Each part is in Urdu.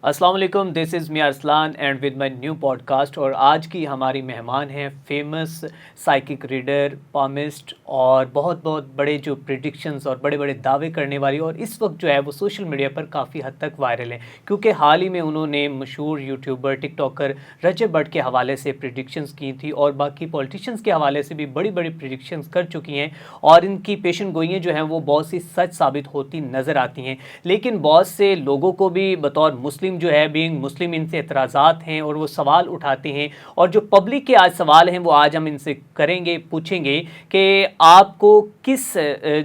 السلام علیکم، this is me Arslan and with my new podcast. اور آج کی ہماری مہمان ہیں فیمس سائیکک ریڈر، پامسٹ اور بہت بڑے جو پریڈکشنز اور بڑے بڑے دعوے کرنے والی، اور اس وقت جو ہے وہ سوشل میڈیا پر کافی حد تک وائرل ہیں کیونکہ حال ہی میں انہوں نے مشہور YouTuber TikToker Rajab Butt کے حوالے سے پریڈکشنز کی تھی اور باقی پولیٹیشنز کے حوالے سے بھی بڑی پریڈکشنز کر چکی ہیں، اور ان کی پیشن گوئیاں جو ہیں وہ بہت سی سچ ثابت ہوتی نظر آتی ہیں. لیکن بہت سے لوگوں کو بھی بطور مسلم جو ہے بینگ مسلم ان سے اعتراضات ہیں اور وہ سوال اٹھاتے ہیں، اور جو پبلک کے آج سوال ہیں وہ آج ہم ان سے کریں گے، پوچھیں گے کہ آپ کو کس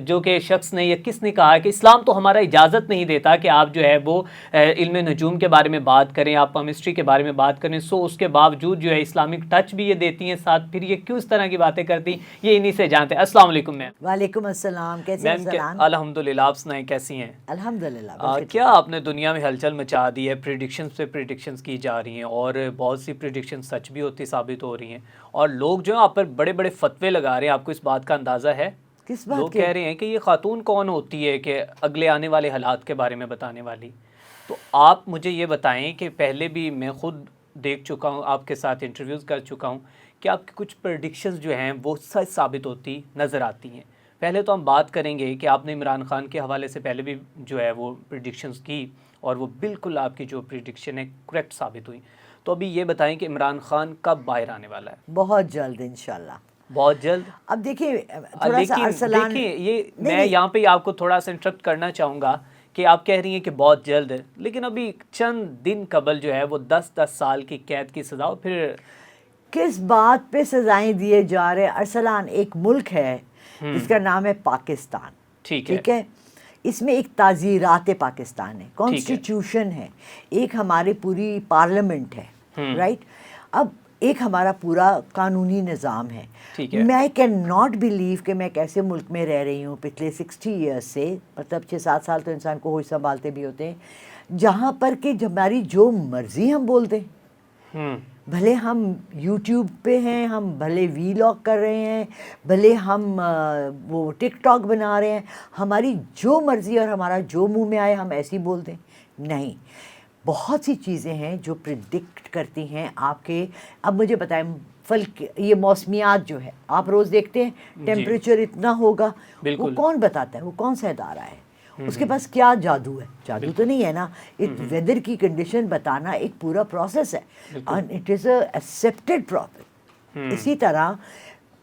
جو کہ شخص نے یا کس نے کہا کہ اسلام تو ہمارا اجازت نہیں دیتا کہ آپ جو ہے وہ علم نجوم کے بارے میں بات کریں، آپ پامسٹری کے بارے میں بات کریں، سو اس کے باوجود جو ہے اسلامک ٹچ بھی یہ دیتی ہیں ساتھ، پھر یہ کیوں اس طرح کی باتیں کرتی ہیں یہ انہی سے جانتے ہیں. السلام علیکم میم. وعلیکم السلام. کیسے ہیں میم؟ الحمدللہ، آپ سنائیں کیسی ہیں؟ الحمدللہ. کیا آپ نے دنیا میں ہلچل مچا دی ہے، پریڈکشنز پہ پریڈکشنز کی جا رہی ہیں اور بہت سی پریڈکشنز سچ بھی ہوتی ثابت ہو رہی ہیں، اور لوگ جو ہیں آپ پر بڑے بڑے فتوے لگا رہے ہیں. آپ کو اس بات کا اندازہ ہے؟ کس بات لوگ کہہ رہے ہیں کہ یہ خاتون کون ہوتی ہے کہ اگلے آنے والے حالات کے بارے میں بتانے والی. تو آپ مجھے یہ بتائیں کہ پہلے بھی میں خود دیکھ چکا ہوں، آپ کے ساتھ انٹرویوز کر چکا ہوں کہ آپ کی کچھ پریڈکشنز جو ہیں وہ سچ ثابت ہوتی نظر آتی ہیں. پہلے تو ہم بات کریں گے کہ آپ نے عمران خان کے حوالے سے پہلے بھی جو ہے وہ پریڈکشنز کی اور وہ بالکل آپ کی جو پریڈکشن ہے کریکٹ ثابت ہوئی. تو ابھی یہ بتائیں کہ عمران خان کب باہر آنے والا ہے؟ بہت جلد انشاءاللہ. بہت جلد. اب دیکھیے تھوڑا سا ارسلان، دیکھیں یہ میں یہاں پہ آپ کو تھوڑا سا انٹرپٹ کرنا چاہوں گا کہ آپ کہہ رہی ہیں کہ بہت جلد ہے، لیکن ابھی چند دن قبل جو ہے وہ 10 سال کی قید کی سزا، اور پھر کس بات پہ سزائیں دیے جا رہے ہیں؟ ارسلان، ایک ملک ہے جس کا نام ہے پاکستان، ٹھیک ہے. اس میں ایک تعزیرات پاکستان ہے، کانسٹیٹیوشن ہے، ایک ہماری پوری پارلیمنٹ ہے، رائٹ. اب ایک ہمارا پورا قانونی نظام ہے. میں کین ناٹ بلیو کہ میں ایک ایسے ملک میں رہ رہی ہوں پچھلے 60 ایئرس سے، مطلب 6-7 سال تو انسان کو ہوش سنبھالتے بھی ہوتے ہیں، جہاں پر کہ ہماری جو مرضی ہم بول دیں. بھلے ہم یوٹیوب پہ ہیں، ہم بھلے ویلاگ کر رہے ہیں، بھلے ہم وہ ٹک ٹاک بنا رہے ہیں، ہماری جو مرضی اور ہمارا جو منہ میں آئے ہم ایسی بول دیں. نہیں، بہت سی چیزیں ہیں جو پریڈکٹ کرتی ہیں آپ کے. اب مجھے بتائیں، یہ موسمیات جو ہے آپ روز دیکھتے ہیں، ٹیمپریچر اتنا ہوگا، وہ کون بتاتا ہے؟ وہ کون سا ادارہ ہے؟ اس کے پاس کیا جادو ہے؟ جادو تو نہیں ہے نا. ویدر کی کنڈیشن بتانا ایک پورا پروسیس ہے، and it is a accepted process. اسی طرح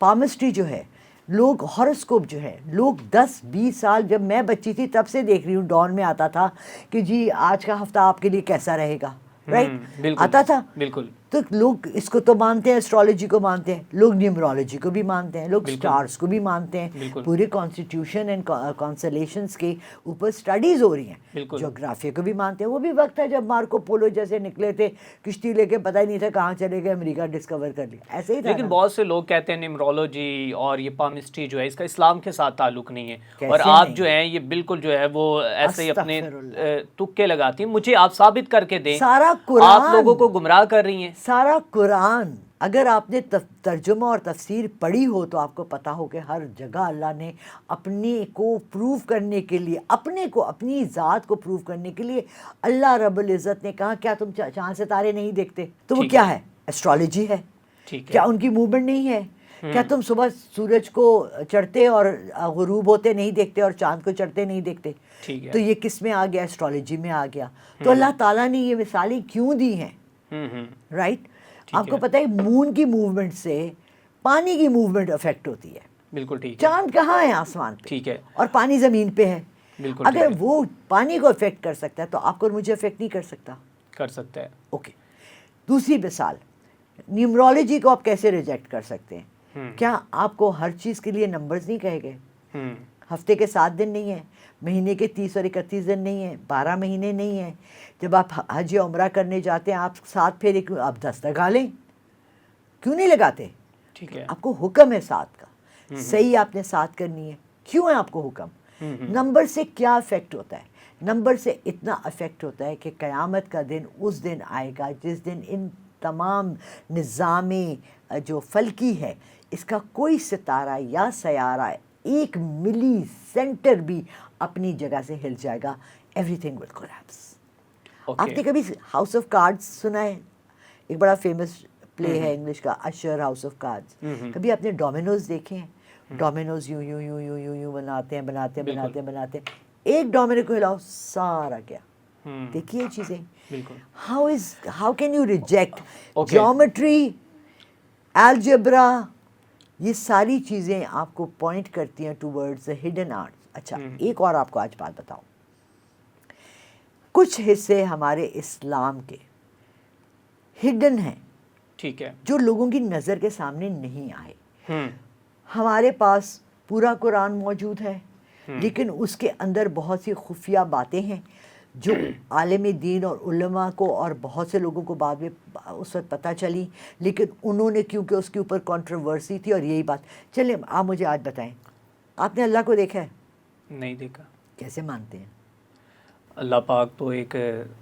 پامسٹری جو ہے، لوگ ہاروسکوپ جو ہے، لوگ 10-20 سال، جب میں بچی تھی تب سے دیکھ رہی ہوں، ڈان میں آتا تھا کہ جی آج کا ہفتہ آپ کے لیے کیسا رہے گا، رائٹ، آتا تھا. بالکل. تو لوگ اس کو تو مانتے ہیں، اسٹرالوجی کو مانتے ہیں، لوگ نیومرولوجی کو بھی مانتے ہیں، لوگ اسٹارس کو بھی مانتے ہیں. پورے کانسٹیٹیوشن اینڈ کانسلیشنس کے اوپر اسٹڈیز ہو رہی ہیں. جغرافیہ کو بھی مانتے ہیں. وہ بھی وقت ہے جب مارکو پولو جیسے نکلے تھے کشتی لے کے، پتہ ہی نہیں تھا کہاں چلے گئے، امریکہ ڈسکور کر لیا، ایسے ہی تھا. لیکن بہت سے لوگ کہتے ہیں نیومرولوجی اور یہ پامسٹری جو ہے اس کا اسلام کے ساتھ تعلق نہیں ہے، اور آپ جو ہیں یہ بالکل جو ہے وہ ایسے ہی اپنے تکے لگاتی ہیں. مجھے آپ ثابت کر کے دیں. سارا قرآن آپ لوگوں کو گمراہ کر رہی ہیں. سارا قرآن اگر آپ نے ترجمہ اور تفسیر پڑھی ہو تو آپ کو پتہ ہو کہ ہر جگہ اللہ نے اپنے کو پروو کرنے کے لیے، اپنے کو، اپنی ذات کو پروو کرنے کے لیے، اللہ رب العزت نے کہا کیا تم چاند ستارے نہیں دیکھتے؟ تو وہ کیا ہے؟ ایسٹرالوجی ہے. کیا ان کی موومنٹ نہیں ہے؟ کیا تم صبح سورج کو چڑھتے اور غروب ہوتے نہیں دیکھتے اور چاند کو چڑھتے نہیں دیکھتے؟ تو یہ کس میں آ گیا؟ ایسٹرالوجی میں آ گیا. تو اللہ تعالیٰ نے یہ مثالیں کیوں دی ہیں؟ رائٹ. آپ کو پتہ ہے مون کی موومنٹ سے پانی کی موومنٹ افیکٹ ہوتی ہے. بالکل ٹھیک. چاند کہاں ہے؟ آسمان پہ. ٹھیک ہے. اور پانی زمین پہ ہے. بالکل. اگر وہ پانی کو افیکٹ کر سکتا ہے تو آپ کو اور مجھے افیکٹ نہیں کر سکتا؟ کر سکتا ہے. اوکے. دوسری مثال، نیومرولوجی کو آپ کیسے ریجیکٹ کر سکتے ہیں؟ کیا آپ کو ہر چیز کے لیے نمبرز نہیں کہے گئے؟ ہفتے کے 7 دن نہیں ہیں، مہینے کے 30 اور 31 دن نہیں ہیں، 12 مہینے نہیں ہیں. جب آپ حج یا عمرہ کرنے جاتے ہیں آپ 7 پھیرے کیوں؟ آپ 10 لگا لیں، کیوں نہیں لگاتے؟ ٹھیک ہے. آپ کو حکم ہے 7 کا، صحیح آپ نے 7 کرنی ہے. کیوں ہے آپ کو حکم؟ نمبر سے کیا افیکٹ ہوتا ہے؟ نمبر سے اتنا افیکٹ ہوتا ہے کہ قیامت کا دن اس دن آئے گا جس دن ان تمام نظام جو فلکی ہے اس کا کوئی ستارہ یا سیارہ 1 ملی سینٹر بھی اپنی جگہ سے ہل جائے گا. Everything will collapse. آپ نے کبھی ہاؤس آف کارڈز سنا ہے؟ ایک بڑا فیمس پلے ہے انگلش کا، اشر ہاؤس آف کارڈز. کبھی آپ نے ڈومینوز دیکھے ہیں؟ ڈومینوز یوں یوں یوں یوں یوں یوں بناتے ہیں بناتے ہیں بناتے ہیں بناتے ہیں، ایک ڈومینو کو ہلاؤ سارا کیا. دیکھیے چیزیں، how can you reject geometry, algebra, یہ ساری چیزیں آپ کو پوائنٹ کرتی ہیں ٹوورڈز اے ہڈن آرٹ. اچھا ایک اور آپ کو آج بات بتاؤں، کچھ حصے ہمارے اسلام کے ہڈن ہیں، ٹھیک ہے، جو لوگوں کی نظر کے سامنے نہیں آئے. ہمارے پاس پورا قرآن موجود ہے، لیکن اس کے اندر بہت سی خفیہ باتیں ہیں جو عالم دین اور علماء کو اور بہت سے لوگوں کو بعد میں اس وقت پتہ چلی، لیکن انہوں نے کیونکہ اس کے اوپر کنٹروورسی تھی اور یہی بات. چلیں آپ مجھے آج بتائیں، آپ نے اللہ کو دیکھا ہے؟ نہیں دیکھا. کیسے مانتے ہیں؟ اللہ پاک تو ایک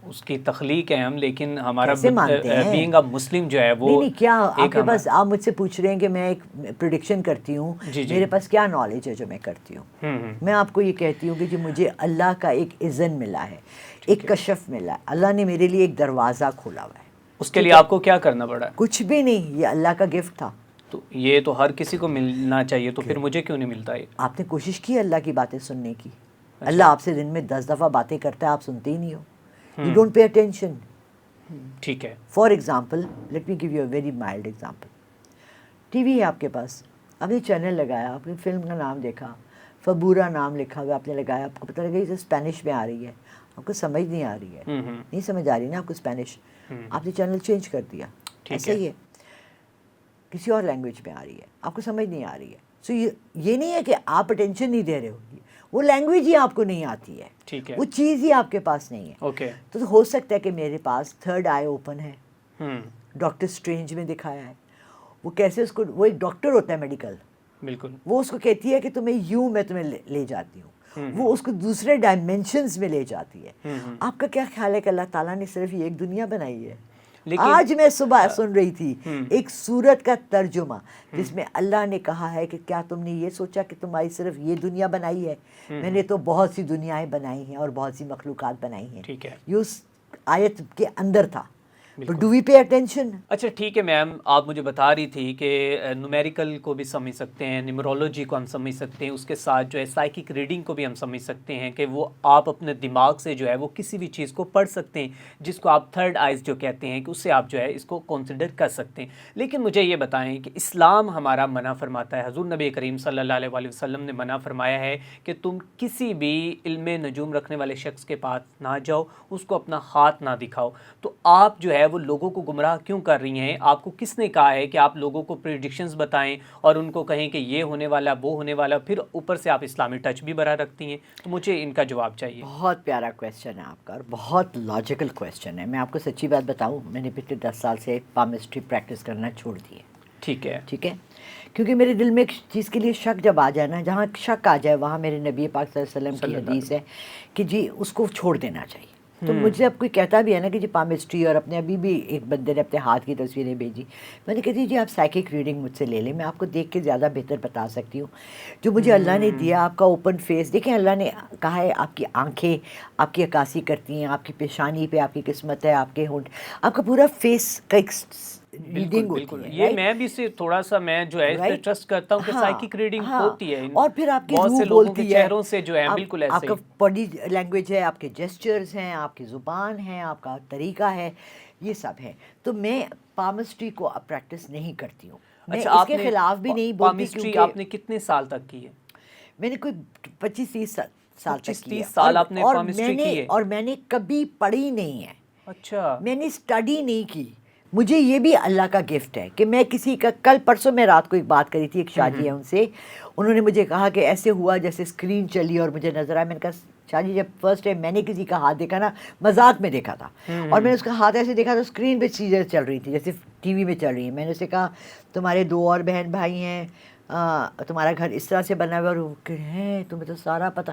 اس کی تخلیق ہے ہم، لیکن ہمارا کیسے مانتے ہیں؟ بینگ اے مسلم جو ہے وہ نہیں کیا آپ کے پاس، آپ مجھ سے پوچھ رہے ہیں کہ میں ایک پریڈکشن کرتی ہوں، میرے پاس کیا نالج ہے جو میں کرتی ہوں. میں آپ کو یہ کہتی ہوں کہ جو مجھے اللہ کا ایک اذن ملا ہے، ایک کشف ملا ہے، اللہ نے میرے لیے ایک دروازہ کھولا ہوا ہے. اس کے لیے آپ کو کیا کرنا پڑا ہے؟ کچھ بھی نہیں، یہ اللہ کا گفٹ تھا. تو یہ تو ہر کسی کو ملنا چاہیے، تو پھر مجھے کیوں نہیں ملتا ہے؟ آپ نے کوشش کی اللہ کی باتیں سننے کی؟ اللہ آپ سے دن میں 10 دفعہ باتیں کرتا ہے، آپ سنتے ہی نہیں ہو. You don't pay attention. ٹھیک ہے. For example, let me give you a very mild example. TV ہے آپ کے پاس، آپ نے چینل لگایا، آپ نے فلم کا نام دیکھا، فبورا نام لکھا ہوا آپ نے لگایا، آپ کو پتہ لگا یہ اسپینش میں آ رہی ہے، آپ کو سمجھ نہیں آ رہی ہے، نہیں سمجھ آ رہی نا آپ کو اسپینش، آپ نے چینل چینج کر دیا. ایسا ہی ہے، کسی اور لینگویج میں آ رہی ہے، آپ کو سمجھ نہیں آ رہی ہے. سو یہ نہیں ہے کہ آپ اٹینشن نہیں دے رہے ہو، وہ لینگویج ہی آپ کو نہیں آتی ہے، ٹھیک ہے، وہ چیز ہی آپ کے پاس نہیں ہے. اوکے. تو ہو سکتا ہے کہ میرے پاس تھرڈ آئی اوپن ہے، ڈاکٹر اسٹرینج میں دکھایا ہے. وہ کیسے اس کو، وہ ایک ڈاکٹر ہوتا ہے میڈیکل، بالکل، وہ اس کو کہتی ہے کہ تمہیں یوں میں تمہیں لے جاتی ہوں، وہ اس کو دوسرے ڈائمینشنز میں لے جاتی ہے. آپ کا کیا خیال ہے کہ اللہ تعالیٰ نے صرف یہ ایک دنیا بنائی ہے؟ آج میں صبح سن رہی تھی ایک سورت کا ترجمہ جس میں اللہ نے کہا ہے کہ کیا تم نے یہ سوچا کہ تمہاری صرف یہ دنیا بنائی ہے؟ میں نے تو بہت سی دنیایں بنائی ہیں اور بہت سی مخلوقات بنائی ہیں. ٹھیک ہے، یہ اس آیت کے اندر تھا. Do we pay attention? اچھا ٹھیک ہے میم، آپ مجھے بتا رہی تھی کہ نومیریکل کو بھی سمجھ سکتے ہیں، نیمرولوجی کو ہم سمجھ سکتے ہیں، اس کے ساتھ جو ہے سائیکک ریڈنگ کو بھی ہم سمجھ سکتے ہیں کہ وہ آپ اپنے دماغ سے جو ہے وہ کسی بھی چیز کو پڑھ سکتے ہیں، جس کو آپ تھرڈ آئیز جو کہتے ہیں کہ اس سے آپ جو ہے اس کو کنسیڈر کر سکتے ہیں. لیکن مجھے یہ بتائیں کہ اسلام ہمارا منع فرماتا ہے، حضور نبی کریم صلی اللہ علیہ وآلہ وسلم نے منع فرمایا ہے کہ تم کسی بھی علم نجوم رکھنے والے شخص کے پاس نہ جاؤ، اس کو اپنا ہاتھ نہ دکھاؤ. تو آپ جو ہے وہ لوگوں کو گمراہ کیوں کر رہی ہیں؟ آپ کو کس نے کہا ہے کہ آپ لوگوں کو پریڈکشنز بتائیں اور ان کو کہیں کہ یہ ہونے والا وہ ہونے والا، پھر اوپر سے آپ اسلامی ٹچ بھی برا رکھتی ہیں؟ تو مجھے ان کا جواب چاہیے. بہت پیارا کویسچن ہے آپ کا اور بہت لاجیکل کویسچن ہے. میں آپ کو سچی بات بتاؤں، میں نے پچھلے 10 سال سے پامسٹری پریکٹس کرنا چھوڑ دی ہے. ٹھیک ہے، ٹھیک ہے، کیونکہ میرے دل میں ایک چیز کے لیے شک جب آ جائے نا، جہاں شک آ جائے وہاں میرے نبی پاک صلی اللہ علیہ وسلم کی حدیث ہے کہ جی اس کو چھوڑ دینا چاہیے. تو مجھے اب کوئی کہتا بھی ہے نا کہ جی پامسٹری، اور اپنے ابھی بھی ایک بندے نے اپنے ہاتھ کی تصویریں بھیجی، میں نے کہتی جی آپ سائیکک ریڈنگ مجھ سے لے لیں، میں آپ کو دیکھ کے زیادہ بہتر بتا سکتی ہوں. جو مجھے اللہ نے دیا، آپ کا اوپن فیس دیکھیں، اللہ نے کہا ہے آپ کی آنکھیں آپ کی عکاسی کرتی ہیں، آپ کی پیشانی پہ آپ کی قسمت ہے، آپ کے ہونٹ، آپ کا پورا فیس کا ایک ریڈنگ ہوتی ہے. یہ میں بھی سے تھوڑا سا میں جو ہے اس پہ ٹرسٹ کرتا ہوں کہ سائیکک ریڈنگ ہوتی ہے، اور پھر آپ کی بہت سے روح لوگوں کے بولتی ہے، چہروں سے جو ہے بالکل ایسے آپ کا باڈی لینگویج ہے، آپ کے جیسچرز ہیں، آپ کی زبان ہے، آپ کا طریقہ ہے، یہ سب ہے. تو میں پامسٹری کو اب پریکٹس نہیں کرتی ہوں، میں اس کے خلاف بھی نہیں بولتی. کیونکہ آپ نے کتنے سال تک کی ہے؟ میں نے کوئی 25-30 سال تک کی ہے. 25-30 سال آپ نے پامسٹری کی ہے؟ اور میں نے کبھی پڑھی نہیں ہے. اچھا، میں نے اسٹڈی نہیں کی. مجھے یہ بھی اللہ کا گفٹ ہے کہ میں کسی کا، کل پرسوں میں رات کو ایک بات کری تھی، ایک شاہ جی ہے ان سے، انہوں نے مجھے کہا کہ ایسے ہوا جیسے اسکرین چلی اور مجھے نظر آیا. میں نے کہا شاہ جی جب فرسٹ ٹائم میں نے کسی کا ہاتھ دیکھا نا، مذاق میں دیکھا تھا، اور میں نے اس کا ہاتھ ایسے دیکھا تو اسکرین پہ چیزیں چل رہی تھی جیسے ٹی وی میں چل رہی ہیں. میں نے اسے کہا تمہارے 2 اور بہن بھائی ہیں، تمہارا گھر اس طرح سے بنا ہوا اور ہیں، تمہیں تو سارا پتہ.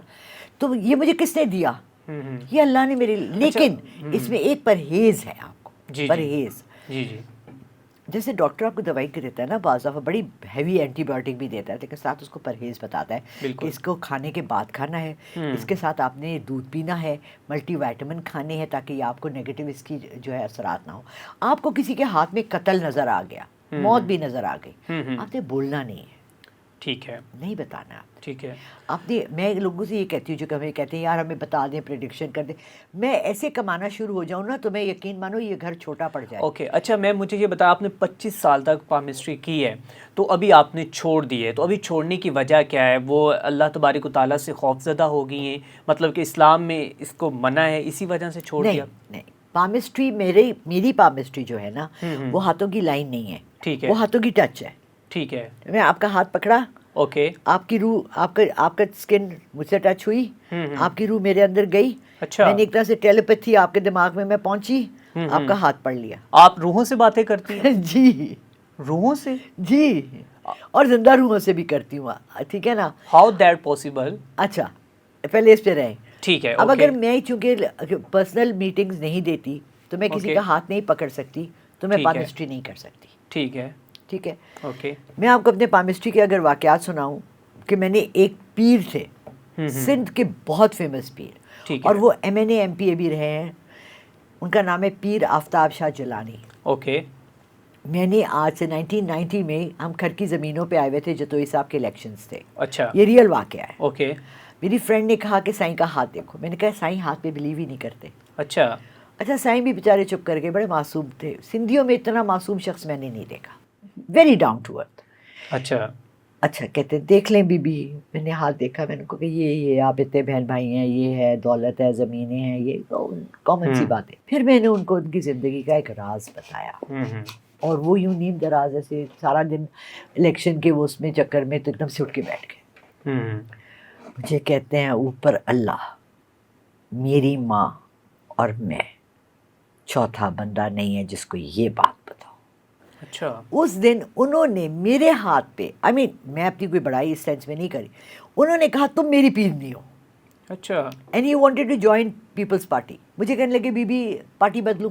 تو یہ مجھے کس نے دیا؟ یہ اللہ نے میرے. لیکن اس میں ایک پرہیز ہے آپ کو، پرہیز. جی جی، جیسے ڈاکٹر آپ کو دوائی کے دیتا ہے نا، بعض دفعہ بڑی ہیوی اینٹی بایوٹک بھی دیتا ہے، لیکن ساتھ اس کو پرہیز بتاتا ہے کہ اس کو کھانے کے بعد کھانا ہے، اس کے ساتھ آپ نے دودھ پینا ہے، ملٹی وائٹامن کھانے ہیں تاکہ آپ کو نیگیٹو اس کی جو ہے اثرات نہ ہو. آپ کو کسی کے ہاتھ میں قتل نظر آ گیا، موت بھی نظر آ گئی، آپ نے بولنا نہیں ہے. ٹھیک ہے. نہیں بتانا آپ. ٹھیک ہے. آپ نے، میں لوگوں سے یہ کہتی ہوں جو کہ ہمیں کہتے ہیں یار ہمیں بتا دیں، پریڈکشن کر دیں. میں ایسے کمانا شروع ہو جاؤں نا تو میں یقین مانو یہ گھر چھوٹا پڑ جائے. اوکے. اچھا مجھے یہ بتا، آپ نے 25 سال تک پامسٹری کی ہے تو ابھی آپ نے چھوڑ دی ہے، تو ابھی چھوڑنے کی وجہ کیا ہے؟ وہ اللہ تبارک و تعالیٰ سے خوف زدہ ہو گئی ہیں، مطلب کہ اسلام میں اس کو منع ہے، اسی وجہ سے چھوڑ دیا؟ نہیں، پامسٹری میری پامسٹری جو ہے نا وہ ہاتھوں کی لائن نہیں ہے. ٹھیک ہے. وہ ہاتھوں کی ٹچ ہے. ٹھیک ہے. میں آپ کا ہاتھ پکڑا، اوکے، آپ کی روح، آپ کا اسکن مجھ سے ٹچ ہوئی، آپ کی روح میرے اندر گئی. اچھا. میں نے ایک طرح سے ٹیلیپیتھی آپ کے دماغ میں پہنچی، آپ کا ہاتھ پڑھ لیا. آپ روحوں سے باتیں کرتی ہیں؟ جی. روحوں سے؟ جی، اور زندہ روحوں سے بھی کرتی ہوں. ٹھیک ہے نا. How that possible? اچھا پہلے اس پہ رہیں. ٹھیک ہے. اب اگر میں چونکہ پرسنل میٹنگز نہیں دیتی تو میں کسی کا ہاتھ نہیں پکڑ سکتی، تو میں پامسٹری نہیں کر سکتی. ٹھیک ہے. ٹھیک ہے. اوکے. میں آپ کو اپنے پامسٹری کے اگر واقعات سناؤں کہ میں نے ایک پیر تھے سندھ کے بہت فیمس پیر، اور وہ MNA MPA بھی رہے ہیں. ان کا نام ہے پیر آفتاب شاہ جیلانی. اوکے. میں نے آج سے 1990 میں ہم کھر کی زمینوں پہ آئے ہوئے تھے، جتوئی صاحب کے الیکشنز تھے. اچھا. یہ ریئل واقعہ ہے. اوکے. میری فرینڈ نے کہا کہ سائیں کا ہاتھ دیکھو. میں نے کہا سائیں ہاتھ پہ بلیو ہی نہیں کرتے. اچھا سائیں بھی بیچارے چپ کر گئے، بڑے معصوم تھے. سندھیوں میں اتنا معصوم شخص میں نے نہیں دیکھا. Very down to earth. اچھا کہتے دیکھ لیں بی بی. میں نے ہاتھ دیکھا، میں نے کہا کہ یہ آپ اتنے بہن بھائی ہیں، یہ ہے دولت ہے، زمینیں ہیں، یہ کامن سی بات ہے. پھر میں نے ان کو ان کی زندگی کا ایک راز بتایا، اور وہ یوں نیم دراز ایسے سارا دن الیکشن کے وہ اس میں چکر میں تو ایک دم سے اٹھ کے بیٹھ گئے. مجھے کہتے ہیں اوپر اللہ، میری ماں اور میں، چوتھا بندہ نہیں ہے جس کو یہ بات بتاؤ. اچھا. اس دن انہوں نے میرے ہاتھ پہ، میں اپنی کوئی بڑائی اس سینس میں نہیں کری، انہوں نے کہا تم میری پیر نہیں ہو. اچھا. And he wanted to join People's Party. مجھے کہنے لگے بی بی پارٹی بدلوں.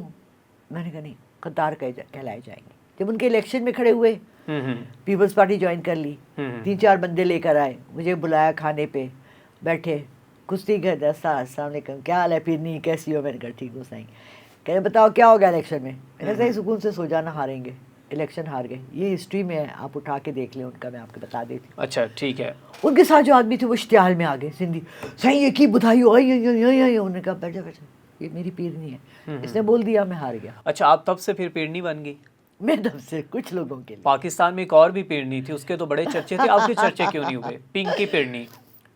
میں نے کہا نہیں، غدار کہلائے جائیں گے. جب ان کے الیکشن میں کھڑے ہوئے، پیپلز پارٹی جوائن کر لی. 3-4 بندے لے کر آئے، مجھے بلایا کھانے پہ، بیٹھے کشتی گئے. السلام علیکم، کیا حال ہے پیرنی، کیسی ہو؟ میں نے کہا ٹھیک ہوں سائیں. کہہ بتاؤ کیا ہو گیا الیکشن میں؟ میں نے کہا سکون سے سو جانا، ہاریں گے، الیکشن ہار گئے. یہ ہسٹری میں ہے، آپ اٹھا کے دیکھ لیں ان کا، میں آپ کو بتا دیتی ہوں. اچھا ٹھیک ہے. ان کے ساتھ جو آدمی تھے وہ اشتعال میں آ گئے، سندھی سائیں یہ کی بدھائی ہو گئی. انہوں نے کہا بیٹھا بیٹھا، یہ میری پیرنی ہے، اس نے بول دیا، میں ہار گیا. اچھا آپ تب سے پھر پیرنی بن گئی؟ میں تب سے کچھ لوگوں کے لیے. پاکستان میں ایک اور بھی پیرنی تھی، اس کے تو بڑے چرچے تھے، آپ کے چرچے کیوں نہیں ہوئے؟ پنکی پیرنی.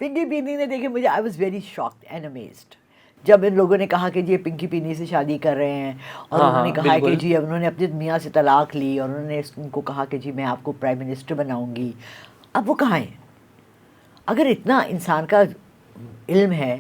پنکی پیرنی نے دیکھے مجھے، I was very shocked and amazed جب ان لوگوں نے کہا کہ جی پنکی پیرنی سے شادی کر رہے ہیں، اور انہوں نے کہا کہ جی انہوں نے اپنے میاں سے طلاق لی، اور انہوں نے ان کو کہا کہ جی میں آپ کو پرائم منسٹر بناؤں گی. اب وہ کہاں ہیں؟ اگر اتنا انسان کا علم ہے.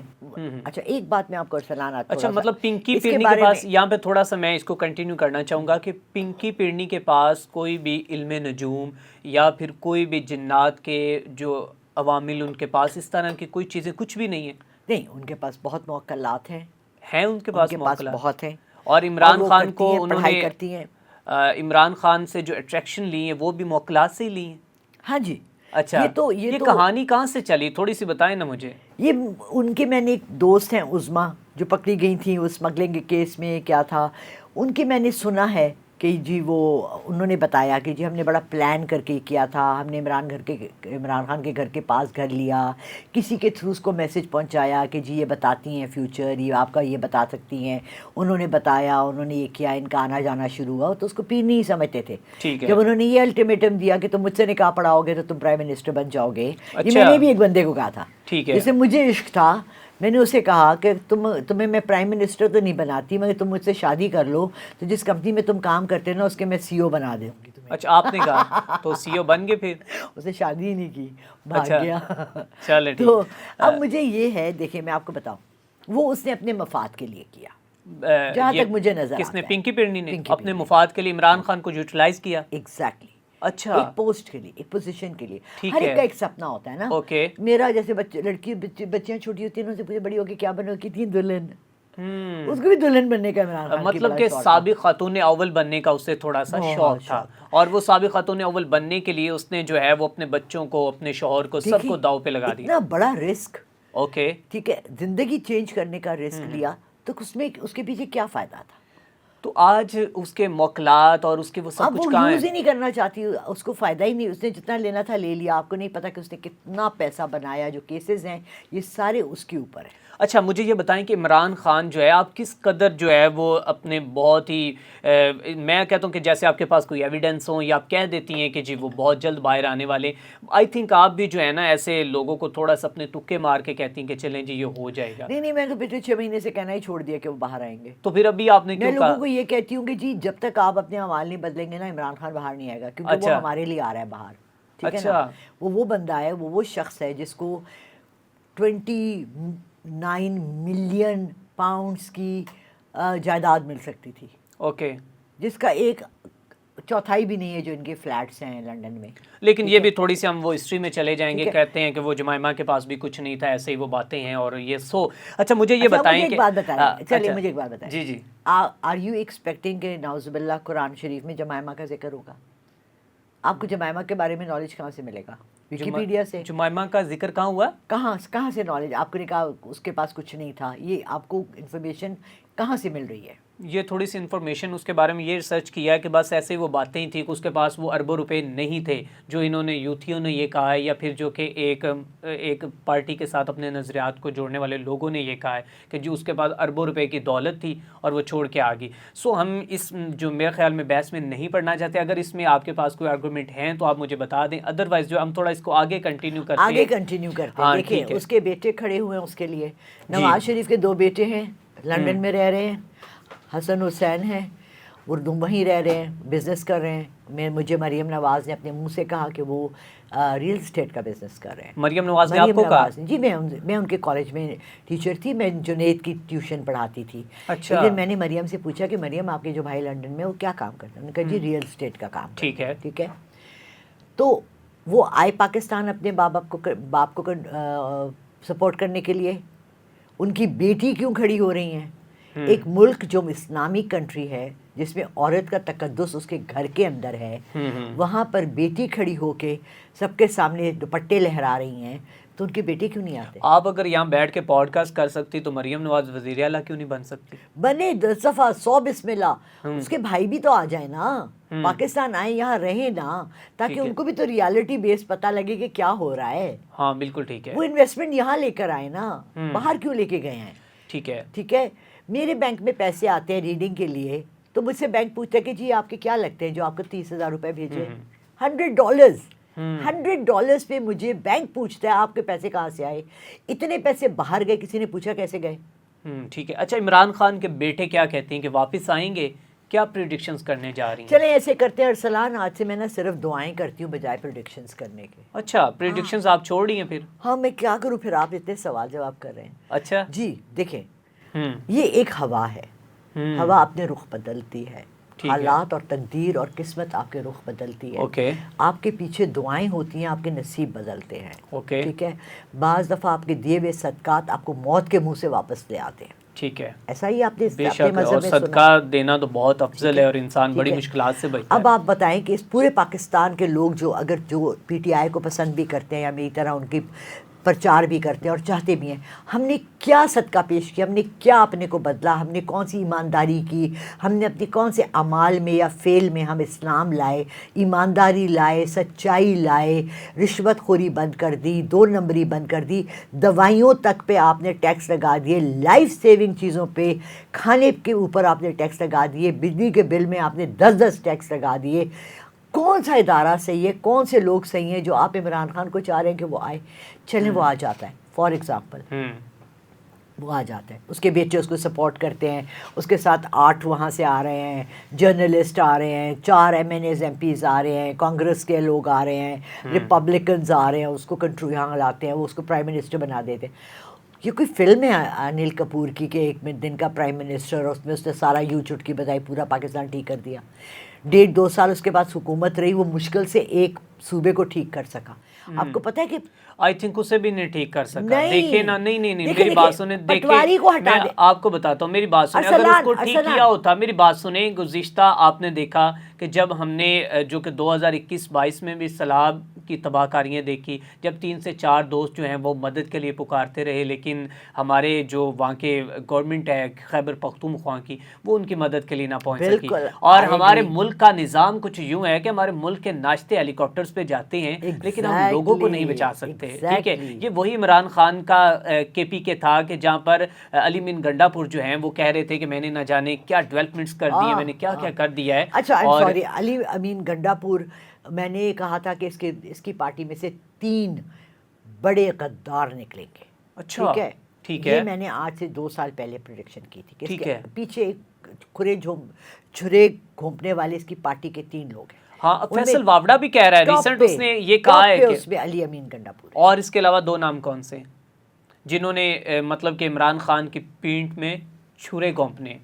اچھا ایک بات میں آپ کو ارسلان، اچھا مطلب پنکی پیرنی کے پاس، یہاں پہ تھوڑا سا میں اس کو کنٹینیو کرنا چاہوں گا کہ پنکی پیرنی کے پاس کوئی بھی علم نجوم یا پھر کوئی بھی جنات کے جو عوامل، ان کے پاس اس طرح کی کوئی چیزیں کچھ بھی نہیں ہیں؟ نہیں، ان کے پاس بہت موکلات ہیں. ان کے پاس بہت ہیں. اور عمران خان کو انہوں نے کرتی ہیں. عمران خان سے جو اٹریکشن لی ہیں وہ بھی موکلات سے ہی لی ہیں؟ ہاں جی. اچھا یہ کہانی کہاں سے چلی، تھوڑی سی بتائیں نا مجھے. یہ ان کے، میں نے ایک دوست ہیں عظما جو پکڑی گئی تھیں اس اسمگلنگ کے کیس میں، کیا تھا ان کے، میں نے سنا ہے کہ جی وہ انہوں نے بتایا کہ جی ہم نے بڑا پلان کر کے کیا تھا، ہم نے عمران خان کے گھر کے پاس گھر لیا، کسی کے تھرو اس کو میسج پہنچایا کہ جی یہ بتاتی ہیں فیوچر، یہ آپ کا یہ بتا سکتی ہیں. انہوں نے بتایا، انہوں نے یہ کیا، ان کا آنا جانا شروع ہوا. تو اس کو پیر نہیں سمجھتے تھے. جب انہوں نے یہ الٹیمیٹم دیا کہ تم مجھ سے نکاح پڑھاؤ گے تو تم پرائم منسٹر بن جاؤ گے، یہ میں نے بھی ایک بندے کو کہا تھا جسے مجھے عشق تھا. میں نے اسے کہا کہ تمہیں میں پرائم منسٹر تو نہیں بناتی، مگر تم مجھ سے شادی کر لو تو جس کمپنی میں تم کام کرتے نا اس کے میں CEO بنا دوں گی تمہیں. اچھا آپ نے کہا تو CEO بن گئے؟ پھر اسے شادی ہی نہیں کی، بھاگ گیا. تو اب مجھے یہ ہے، دیکھیں میں آپ کو بتاؤں، وہ اس نے اپنے مفاد کے لیے کیا، جہاں تک مجھے نظر. کس نے؟ پنکی پیرنی نے اپنے مفاد کے لیے عمران خان کو یوٹیلائز کیا. ایگزیکٹلی. اچھا ایک پوسٹ کے لیے، ایک پوزیشن کے لیے. ہر ایک کا ایک سپنا ہوتا ہے نا. اوکے. میرا جیسے لڑکی بچیاں چھوٹی ہوتی ہیں ان سے پوچھے بڑی ہو کے کیا بنو گی؟ تھی دلہن. اس کو بھی دلہن بننے کا عمران خان مطلب کہ سابق خاتون اول بننے کا اسے تھوڑا سا شوق تھا، اور وہ سابق خاتون اول بننے کے لیے اس نے جو ہے وہ اپنے بچوں کو، اپنے شوہر کو، سب کو داؤ پہ لگا دیا. اتنا بڑا رسک، اوکے ٹھیک ہے، زندگی چینج کرنے کا رسک لیا، تو اس میں اس کے پیچھے کیا فائدہ تھا؟ تو آج اس کے موکلات اور اس کے وہ سب کچھ کہاں ہیں؟ یوز ہی نہیں کرنا چاہتی، اس کو فائدہ ہی نہیں، اس نے جتنا لینا تھا لے لیا. آپ کو نہیں پتا کہ اس نے کتنا پیسہ بنایا. جو کیسز ہیں یہ سارے اس کے اوپر ہیں. اچھا مجھے یہ بتائیں کہ عمران خان جو ہے آپ کس قدر جو ہے وہ اپنے بہت ہی میں کہتا ہوں کہ جیسے آپ کے پاس کوئی ایویڈنس ہو یا آپ کہہ دیتی ہیں کہ جی وہ بہت جلد باہر آنے والے، آئی تھنک آپ بھی جو ہے نا ایسے لوگوں کو تھوڑا سا اپنے تکے مار کے کہتی ہیں کہ چلیں جی یہ ہو جائے گا. نہیں میں تو پچھلے 6 مہینے سے کہنا ہی چھوڑ دیا کہ وہ باہر آئیں گے. تو پھر ابھی آپ نے کیوں کہا؟ میں لوگوں کو یہ کہتی ہوں کہ جی جب تک آپ اپنے اعمال نہیں بدلیں گے نا عمران خان باہر نہیں آئے گا، کیونکہ وہ ہمارے لیے آ رہا ہے باہر. ٹھیک ہے نا، وہ بندہ ہے، وہ شخص ہے جس کو 29 ملین پاؤنڈز کی جائیداد مل سکتی تھی. اوکے. جس کا ایک چوتھائی بھی نہیں ہے جو ان کے فلیٹس ہیں لنڈن میں. لیکن یہ بھی تھوڑی سی ہم وہ ہسٹری میں چلے جائیں گے، کہتے ہیں کہ وہ جمائمہ کے پاس بھی کچھ نہیں تھا، ایسے ہی وہ باتیں ہیں اور یہ سو. اچھا مجھے یہ بتائیں کہ چلیے مجھے ایک بات بتائیں. جی جی. آر یو ایکسپیکٹنگ کہ نعوذ باللہ قرآن شریف میں جمائمہ کا ذکر ہوگا؟ آپ کو جمائمہ کے بارے میں نالج کہاں سے ملے گا؟ ویکیپیڈیا سے. جمائمہ کا ذکر کہاں ہوا؟ کہاں سے نالج؟ آپ کو نے کہا اس کے پاس کچھ نہیں تھا، یہ آپ کو انفارمیشن کہاں سے مل رہی ہے؟ یہ تھوڑی سی انفارمیشن اس کے بارے میں یہ ریسرچ کیا ہے کہ بس ایسے ہی وہ باتیں ہی تھیں کہ اس کے پاس وہ اربوں روپے نہیں تھے جو انہوں نے یوتھیوں نے یہ کہا ہے، یا پھر جو کہ ایک پارٹی کے ساتھ اپنے نظریات کو جوڑنے والے لوگوں نے یہ کہا ہے کہ جو اس کے پاس اربوں روپے کی دولت تھی اور وہ چھوڑ کے آ گئی. سو ہم اس جو میرے خیال میں بحث میں نہیں پڑھنا چاہتے. اگر اس میں آپ کے پاس کوئی آرگومنٹ ہیں تو آپ مجھے بتا دیں، ادروائز جو ہم تھوڑا اس کو آگے کنٹینیو کرتے ہیں. دیکھیں اس کے بیٹے کھڑے ہوئے ہیں اس کے لیے. نواز شریف کے 2 بیٹے ہیں، لنڈن میں رہ رہے ہیں. حسن حسین ہیں، اردو وہیں رہ رہے ہیں، بزنس کر رہے ہیں. مجھے مریم نواز نے اپنے منہ سے کہا کہ وہ ریل اسٹیٹ کا بزنس کر رہے ہیں. مریم نواز نے آپ کو کہا؟ جی میں ان کے کالج میں ٹیچر تھی، میں جنید کی ٹیوشن پڑھاتی تھی. اچھا. لیکن میں نے مریم سے پوچھا کہ مریم آپ کے جو بھائی لنڈن میں وہ کیا کام کرتے ہیں؟ انہوں نے کہا جی ریل اسٹیٹ کا کام. ٹھیک ہے. تو وہ آئے پاکستان اپنے باپ کو سپورٹ کرنے کے لیے. ان کی بیٹی کیوں کھڑی ہو رہی ہیں؟ ایک ملک جو اسلامی کنٹری ہے جس میں عورت کا تقدس اس کے گھر کے اندر ہے، وہاں پر بیٹی کھڑی ہو کے سب کے سامنے دوپٹے لہرا رہی ہیں، تو ان کے بیٹے کیوں نہیں آتے؟ آپ اگر یہاں بیٹھ کے پوڈ کاسٹ کر سکتی تو مریم نواز وزیر اعلیٰ کیوں نہیں بن سکتی؟ بنے 10 دفعہ 100 بسم اللہ. اس کے بھائی بھی تو آ جائیں نا، پاکستان آئیں، یہاں رہیں نا، تاکہ ان کو بھی تو ریالٹی بیس پتہ لگے کہ کیا ہو رہا ہے. ہاں بالکل ٹھیک ہے. وہ انویسٹمنٹ یہاں لے کر آئے نا، باہر کیوں لے کے گئے ہیں؟ ٹھیک ہے. میرے بینک میں پیسے آتے ہیں ریڈنگ کے لیے، تو مجھ سے بینک پوچھتا ہے کہ جی آپ کے کیا لگتے ہیں جو آپ کو 30,000 روپے بھیجے. $100 پہ مجھے بینک پوچھتا ہے آپ کے پیسے کہاں سے آئے. اتنے پیسے باہر گئے، کسی نے پوچھا کیسے گئے؟ ٹھیک ہے. اچھا عمران خان کے بیٹے کیا کہتے ہیں کہ واپس آئیں گے؟ کیا پریڈکشنز کرنے جا رہی ہیں؟ چلیں ایسے کرتے ہیں ارسلان، آج سے میں نا صرف دعائیں کرتی ہوں بجائے پریڈکشنز کرنے کے. اچھا پریڈکشنز آپ چھوڑ رہی ہیں پھر؟ ہاں میں کیا کروں پھر، آپ اتنے سوال جواب کر رہے ہیں. اچھا جی دیکھیں، یہ ایک ہوا ہے، ہوا اپنے رخ بدلتی ہے، حالات اور تقدیر اور قسمت آپ کے رخ بدلتی ہے. آپ کے پیچھے دعائیں ہوتی ہیں، آپ کے نصیب بدلتے ہیں. ٹھیک ہے. بعض دفعہ آپ کے دیے ہوئے صدقات آپ کو موت کے منہ سے واپس لے آتے ہیں. ٹھیک ہے. ایسا ہی آپ نے بے شک، اور صدقہ دینا تو بہت افضل ہے اور انسان بڑی مشکلات سے بچتا ہے. اب آپ بتائیں کہ اس پورے پاکستان کے لوگ جو پی ٹی آئی کو پسند بھی کرتے ہیں یا میری طرح ان کی پرچار بھی کرتے ہیں اور چاہتے بھی ہیں، ہم نے کیا صدقہ پیش کیا؟ ہم نے کیا اپنے کو بدلا؟ ہم نے کون سی ایمانداری کی؟ ہم نے اپنی کون سے اعمال میں یا فعل میں ہم اسلام لائے، ایمانداری لائے، سچائی لائے، رشوت خوری بند کر دی، 2 نمبری بند کر دی، دوائیوں تک پہ آپ نے ٹیکس لگا دیے، لائف سیونگ چیزوں پہ، کھانے کے اوپر آپ نے ٹیکس لگا دیے، بجلی کے بل میں آپ نے 10 ٹیکس لگا دیے. کون سا ادارہ صحیح ہے؟ کون سے لوگ صحیح ہیں جو آپ عمران خان کو چاہ رہے ہیں کہ وہ آئے؟ چلیں وہ آ جاتا ہے، فار ایگزامپل وہ آ جاتا ہے، اس کے بیٹے اس کو سپورٹ کرتے ہیں، اس کے ساتھ 8 وہاں سے آ رہے ہیں، جرنلسٹ آ رہے ہیں، 4 MNAs MPs آ رہے ہیں، کانگریس کے لوگ آ رہے ہیں، ریپبلکنز آ رہے ہیں، اس کو کنٹرول یہاں لاتے ہیں، وہ اس کو پرائم منسٹر بنا دیتے ہیں. یہ کوئی فلم ہے انل کپور کی کہ 1 دن کا پرائم منسٹر، اور اس میں اس نے سارا یوں چٹ کی بجائے پورا پاکستان ٹھیک کر دیا. 1.5-2 سال اس کے بعد حکومت رہی، وہ مشکل سے ایک صوبے کو ٹھیک کر سکا. آپ کو پتہ ہے کہ آئی تھنک اسے بھی نہیں ٹھیک کر سکا. نہیں. دیکھیں نا, نہیں نہیں نہیں, دیکھیں میری بات سنیں. پٹواری کو ہٹا میں دیں. آپ کو بتاتا ہوں, میری بات سنیں. اگر اس کو ٹھیک کیا ہوتا, میری بات سنیں, گزشتہ آپ نے دیکھا کہ جب ہم نے جو کہ 2021-22 میں بھی سیلاب کی تباہ کاریاں دیکھی, جب 3 سے 4 دوست جو ہیں وہ مدد کے لیے پکارتے رہے, لیکن ہمارے جو وہاں کے گورنمنٹ ہے خیبر پختونخوا کی, وہ ان کی مدد کے لیے نہ پہنچ سکی. اور ہمارے ملک کا نظام کچھ یوں ہے کہ ہمارے ملک کے ناشتے ہیلی کاپٹرز پہ جاتے ہیں, لیکن ہم لوگوں کو نہیں بچا سکتے. ٹھیک ہے, یہ وہی عمران خان کا کے پی کے تھا کہ جہاں پر علی امین گنڈا پور جو ہیں وہ کہہ رہے تھے کہ میں نے نہ جانے کیا ڈیولپمنٹس کر دی ہیں, میں نے کیا کیا کر دیا ہے. اچھا سوری, علی امین گنڈا پور, میں نے کہا تھا کہ اس کی پارٹی میں سے 3 بڑے غدار نکلیں گے. اچھا ٹھیک ہے, یہ میں نے آج سے 2 سال پہلے پریڈکشن کی تھی کہ اس کے پیچھے چھرے گھونپنے والے اس کی پارٹی کے 3 لوگ ہیں. ہاں, فیصل واوڈا بھی کہہ رہا ہے, ریسنٹ اس نے یہ کہا ہے کہ اس میں علی امین گنڈا پور. اور اس کے علاوہ 2 نام کون سے جنہوں نے مطلب کہ عمران خان کی پینٹ میں چھرے گھونپنے؟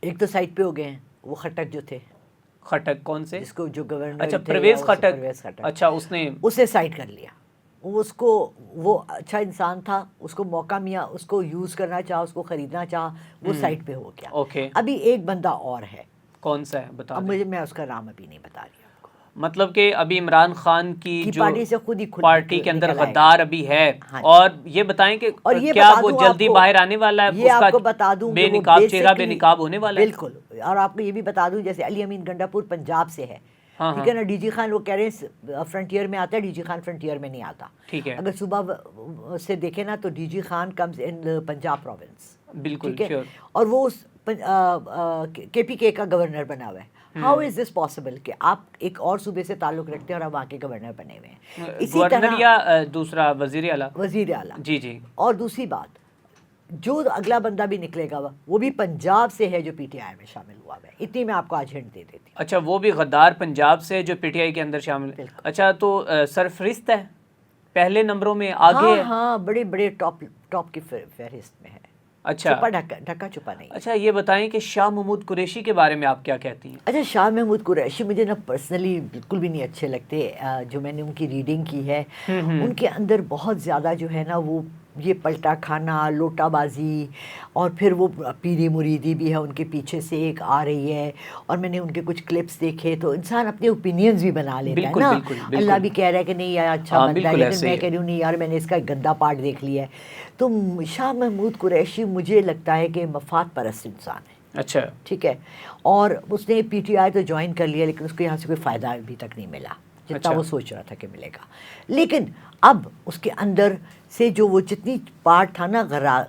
ایک تو سائڈ پہ ہو گئے ہیں, وہ خٹک جو تھے. خٹک کون سے؟ جس کو جو گورنر, اچھا پرویز خٹک. اچھا, اسے سائڈ کر لیا. وہ اچھا انسان تھا, اس کو موقع ملا, اس کو یوز کرنا چاہا, اس کو خریدنا چاہا, وہ سائڈ پہ ہو گیا. اوکے, ابھی ایک بندہ اور ہے. کون سا ہے بتا دیں. میں اس کا نام ابھی نہیں بتا رہی. مطلب کہ ابھی عمران خان کی جو پارٹی سے خود ہی پارٹی کے اندر غدار ابھی ہے. اور یہ بتائیں کہ کیا وہ جلدی باہر آنے والا ہے؟ یہ آپ کو بتا دوں, بے نقاب چہرہ بے نقاب ہونے والا ہے. بالکل. اور آپ کو یہ بھی بتا دوں, جیسے علی امین گنڈا پور پنجاب سے ہے, ٹھیک ہے نا. ڈی جی خان وہ کہہ رہے ہیں فرنٹیئر میں آتا ہے, ڈی جی خان فرنٹیئر میں نہیں آتا. ٹھیک ہے, اگر صوبہ سے دیکھیں نا تو D G Khan comes in Punjab province. بالکل. اور وہ کے پی کے کا گورنر بنا ہوا ہے. ہاؤ از دس پاسبل کہ آپ ایک اور صوبے سے تعلق رکھتے ہیں اور آپ وہاں کے گورنر بنے ہوئے ہیں؟ اسی طرح یا دوسرا وزیر اعلیٰ. جی. اور دوسری بات, جو اگلا بندہ بھی نکلے گا وہ بھی پنجاب سے ہے جو پی ٹی آئی میں شامل ہوا ہے. اتنی میں آپ کو آج ہنٹ دے دیتی ہوں. اچھا, وہ بھی غدار پنجاب سے جو پی ٹی آئی کے اندر شامل ہے. اچھا, تو سرفہرست ہے, پہلے نمبروں میں آگے ہے. ہاں, بڑے ٹاپ کی فہرست میں ہے. اچھا, ڈھکا چھپا نہیں. اچھا, یہ بتائیں کہ شاہ محمود قریشی کے بارے میں آپ کیا کہتی ہیں؟ اچھا, شاہ محمود قریشی مجھے نا پرسنلی بالکل بھی نہیں اچھے لگتے. جو میں نے ان کی ریڈنگ کی ہے, ان کے اندر بہت زیادہ جو ہے نا وہ یہ پلٹا کھانا, لوٹا بازی, اور پھر وہ پیری مریدی بھی ہے ان کے پیچھے سے ایک آ رہی ہے. اور میں نے ان کے کچھ کلپس دیکھے تو انسان اپنے اوپینینز بھی بنا لیتا ہے نا. اللہ بھی کہہ رہا ہے کہ نہیں یار اچھا بندہ ہے, لیکن میں کہہ رہی ہوں نہیں یار, میں نے اس کا گندا پارٹ دیکھ لیا ہے. تو شاہ محمود قریشی مجھے لگتا ہے کہ مفاد پرست انسان ہے. اچھا, ٹھیک ہے, اور اس نے پی ٹی آئی تو جوائن کر لیا, لیکن اس کو یہاں سے کوئی فائدہ ابھی تک نہیں ملا جتنا وہ سوچ رہا تھا کہ ملے گا. لیکن اب اس کے اندر سے جو وہ جتنی پارٹ تھا نا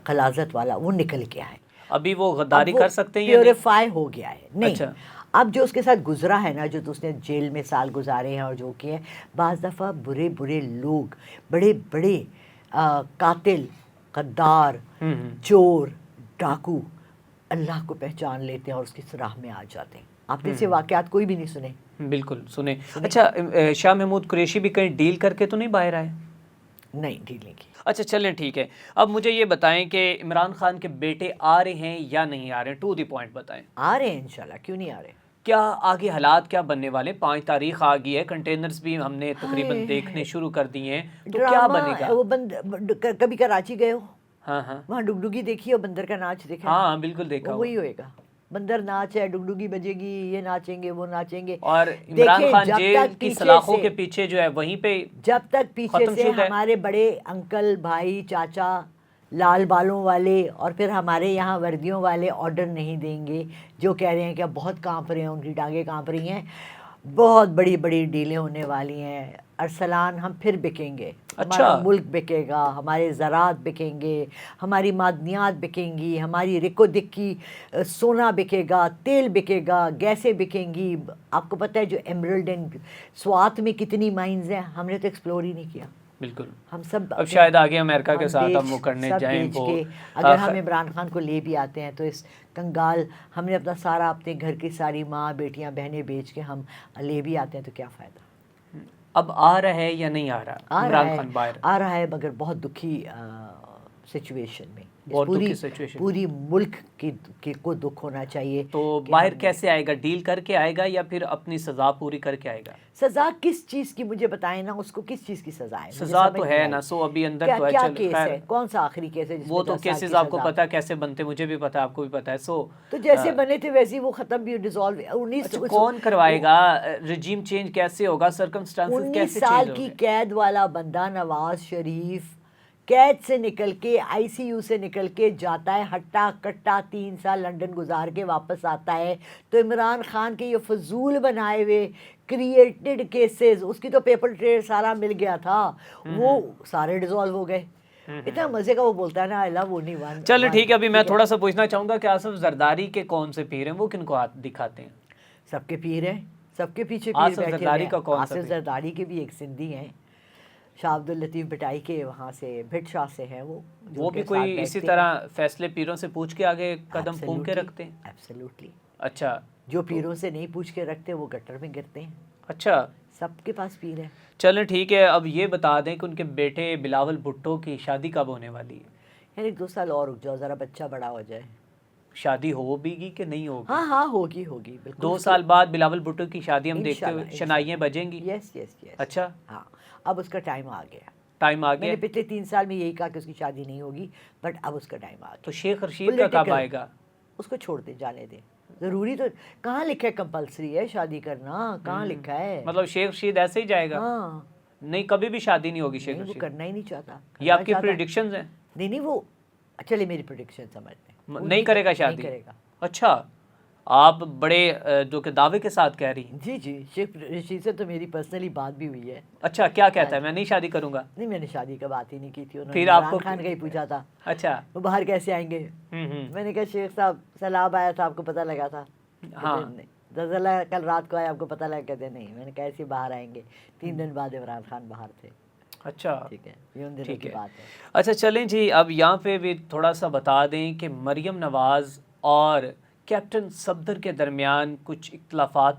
غلاظت والا, وہ نکل گیا ہے. ابھی وہ غداری کر سکتے ہیں, پیوریفائی ہو گیا ہے. نہیں, اب جو اس کے ساتھ گزرا ہے نا, جو اس نے جیل میں سال گزارے ہیں اور جو کیا ہے, بعض دفعہ برے لوگ, بڑے قاتل, غدار, چور, ڈاکو اللہ کو پہچان لیتے ہیں اور اس کی راہ میں آ جاتے ہیں. آپ نے سے واقعات کوئی بھی نہیں سنے؟ بالکل سنے. اچھا, شاہ محمود قریشی بھی کہیں ڈیل کر کے تو نہیں باہر آئے؟ نہیں, ڈیل نہیں کی. اچھا چلیں ٹھیک ہے. اب مجھے یہ بتائیں کہ عمران خان کے بیٹے آ رہے ہیں یا نہیں آ رہے ہیں؟ ٹو دی پوائنٹ بتائیں. آ رہے ہیں انشاءاللہ, کیوں نہیں آ رہے. کیا آگے حالات کیا بننے والے؟ 5 تاریخ آ گئی ہے, کنٹینرز بھی ہم نے تقریباً دیکھنے شروع کر دیے ہیں, تو کیا بنے گا؟ وہ کبھی کراچی گئے ہو؟ ہاں, وہاں ڈگڈگی دیکھی اور بندر کا ناچ دیکھا؟ ہاں بالکل دیکھا. وہی ہوئے گا, بندر ناچ ہے, ڈگڈگی بجے گی, یہ ناچیں گے, وہ ناچیں گے. اور عمران خان جیل کی سلاخوں کے پیچھے جو ہے وہیں پہ جب تک پیچھے سے ہمارے بڑے انکل, بھائی, چاچا, لال بالوں والے اور پھر ہمارے یہاں وردیوں والے آرڈر نہیں دیں گے, جو کہہ رہے ہیں کہ اب بہت کانپ رہے ہیں, ان کی ٹانگیں کانپ رہی ہیں, بہت بڑی ڈیلیں ہونے والی ہیں. ارسلان, ہم پھر بکیں گے. ہمارا ملک بکے گا, ہمارے زراعت بکیں گے, ہماری معدنیات بکیں گی, ہماری رکو دکی سونا بکے گا, تیل بکے گا, گیسیں بکیں گی. آپ کو پتہ ہے جو ایمرلڈ اینڈ سوات میں کتنی مائنز ہیں, ہم نے تو ایکسپلور ہی نہیں کیا. بالکل, ہم سب اب شاید آگے امریکہ کے ساتھ ہم وہ کرنے جائیں. وہ اگر ہم عمران خان کو لے بھی آتے ہیں تو اس کنگال, ہم نے اپنا سارا, اپنے گھر کی ساری ماں, بیٹیاں, بہنیں بیچ کے ہم لے بھی آتے ہیں تو کیا فائدہ. اب آ رہا ہے یا نہیں آ رہا عمران خان باہر؟ آ رہا ہے, مگر بہت دکھی سچویشن میں. پوری ملک کو دکھ ہونا چاہیے. تو باہر کیسے آئے گا؟ ڈیل کر کے آئے گا یا پھر اپنی سزا پوری کر کے آئے گا؟ سزا کس چیز کی مجھے بتائیں نا, اس کو کس چیز کی سزا ہے؟ سزا تو ہے نا, سو ابھی اندر تو ہے. کیا کیس ہے, کون سا آخری کیس ہے؟ وہ تو کیسز آپ کو پتا کیسے بنتے, مجھے بھی پتا, آپ کو بھی پتا ہے. سو تو جیسے بنے تھے ویسے وہ ختم بھی, ڈیزالو. کون کروائے گا؟ رجیم چینج کیسے ہوگا؟ سرکمسٹانسز کیسے چینج ہوگا؟ 19 سال کی قید والا بندہ نواز شریف قید سے نکل کے, آئی سی یو سے نکل کے جاتا ہے ہٹا کٹا, 3 سال لنڈن گزار کے واپس آتا ہے. تو عمران خان کے یہ فضول بنائے ہوئے کریٹڈ کیسز, اس کی تو پیپر ٹریل سارا مل گیا تھا, وہ سارے ڈیزالو ہو گئے. اتنا مزے کا وہ بولتا ہے نا, آئی لو اونلی ون. چلو ٹھیک ہے, ابھی میں تھوڑا سا پوچھنا چاہوں گا کہ آصف زرداری کے کون سے پیر ہیں, وہ کن کو دکھاتے ہیں؟ سب کے پیر ہیں, سب کے پیچھے آصف زرداری کا کون سا؟ آصف زرداری کے بھی ایک سندھی ہیں, شاہ عبد الطیف بٹائی کے وہاں سے بھٹ شاہ سے ہیں. وہ بھی کوئی اسی طرح فیصلے پیروں سے پوچھ کے آگے قدم پھونک کے رکھتے ہیں؟ ایبسلیوٹلی. اچھا, جو پیروں سے نہیں پوچھ کے رکھتے وہ گٹر میں گرتے ہیں. اچھا, سب کے پاس پیر ہے. چلیں ٹھیک ہے, اب یہ بتا دیں کہ ان کے بیٹے بلاول بھٹو کی شادی کب ہونے والی ہے؟ یعنی 2 سال اور رک جاؤ, ذرا بچہ بڑا ہو جائے. شادی ہو بھی گی کہ نہیں ہوگی؟ ہاں ہوگی بالکل. 2 سال بعد بلاول بھٹو کی شادی ہم دیکھتے ہوئے شنائیاں بجیں گی. یس. اچھا, ہاں, اب اس کا ٹائم آ گیا. میں نے پچھلے 3 سال میں یہی کہا کہ اس کی شادی نہیں ہوگی, بٹ اب اس کا ٹائم آ گیا. تو شیخ رشید کا کب آئے گا؟ اس کو چھوڑ دیں, جانے دیں. ضروری تو کہاں لکھا ہے کمپلسری ہے شادی کرنا, کہاں لکھا ہے؟ مطلب شیخ رشید ایسے ہی جائے گا؟ ہاں, نہیں, کبھی بھی شادی نہیں ہوگی شیخ رشید. وہ کرنا ہی نہیں چاہتا. یہ آپ کی پریڈکشنز ہیں؟ نہیں, وہ چلے میری پریڈکشن سمجھتے ہیں, نہیں کرے گا شادی. نہیں کرے گا. اچھا, آپ بڑے جو کہ دعوے کے ساتھ کہہ رہی ہیں. جی, شیخ رشید سے تو میری پرسنلی بات بھی ہوئی ہے. اچھا, کیا کہتا ہے؟ میں نہیں شادی کروں گا. نہیں, میں نے شادی کا بات ہی نہیں کی تھی. پھر آپ کو عمران خان کا ہی پوچھا تھا. اچھا, وہ باہر کیسے آئیں گے؟ میں نے کہا شیخ صاحب سیلاب آیا تھا, آپ کو پتہ لگا تھا؟ ہاں, زلزلہ کل رات کو آیا, آپ کو پتہ لگا؟ کہتے نہیں. میں نے کہا ایسے باہر آئیں گے. 3 دن بعد عمران خان باہر تھے. اچھا ٹھیک ہے, یہ ان دنوں کی بات ہے. اچھا چلیں جی, اب یہاں پہ بھی تھوڑا سا بتا دیں کہ مریم نواز اور کیپٹن صفدر کے درمیان کچھ اختلافات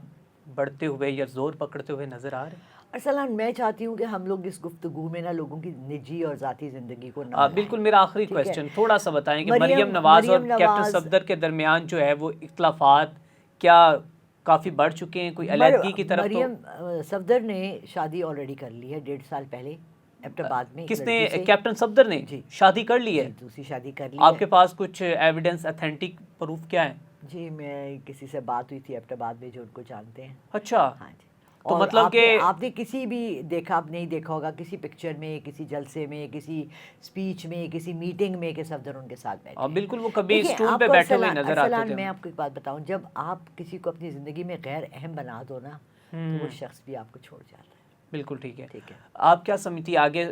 بڑھتے ہوئے یا زور پکڑتے ہوئے نظر آ رہے ہیں. ارسلان, میں چاہتی ہوں کہ ہم لوگ اس گفتگو میں نا لوگوں کی نجی اور ذاتی زندگی کو نہ بالکل. میرا آخری کویسچن تھوڑا سا بتائیں کہ مریم نواز اور کیپٹن صفدر کے درمیان جو ہے وہ اختلافات کیا کافی بڑھ چکے ہیں؟ کوئی علیحدگی کی طرف؟ مریم صفدر نے شادی آلریڈی کر لی ہے 1.5 سال پہلے ایبٹ آباد میں. کس نے؟ کیپٹن صفدر نے شادی کر لی ہے؟ دوسری شادی کر لی. آپ کے پاس کچھ ایویڈنس اتھینٹک پروف کیا ہے؟ جی, میں کسی سے بات ہوئی تھی ایبٹ آباد میں جو ان کو جانتے ہیں. اچھا, ہاں جی. تو مطلب کہ آپ نے کسی بھی دیکھا, آپ نہیں دیکھا ہوگا کسی پکچر میں, کسی جلسے میں, کسی اسپیچ میں, کسی میٹنگ میں کہ صفدر ان کے ساتھ بیٹھے. بالکل, وہ کبھی اسٹول پہ بیٹھے ہوئے نظر آتے تھے. میں آپ کو ایک بات بتاؤں, جب آپ کسی کو اپنی زندگی میں غیر اہم بنا دو نا, تو وہ شخص بھی آپ کو چھوڑ جاتا ہے. بالکل ٹھیک ہے. آپ کیا سمجھتی آگے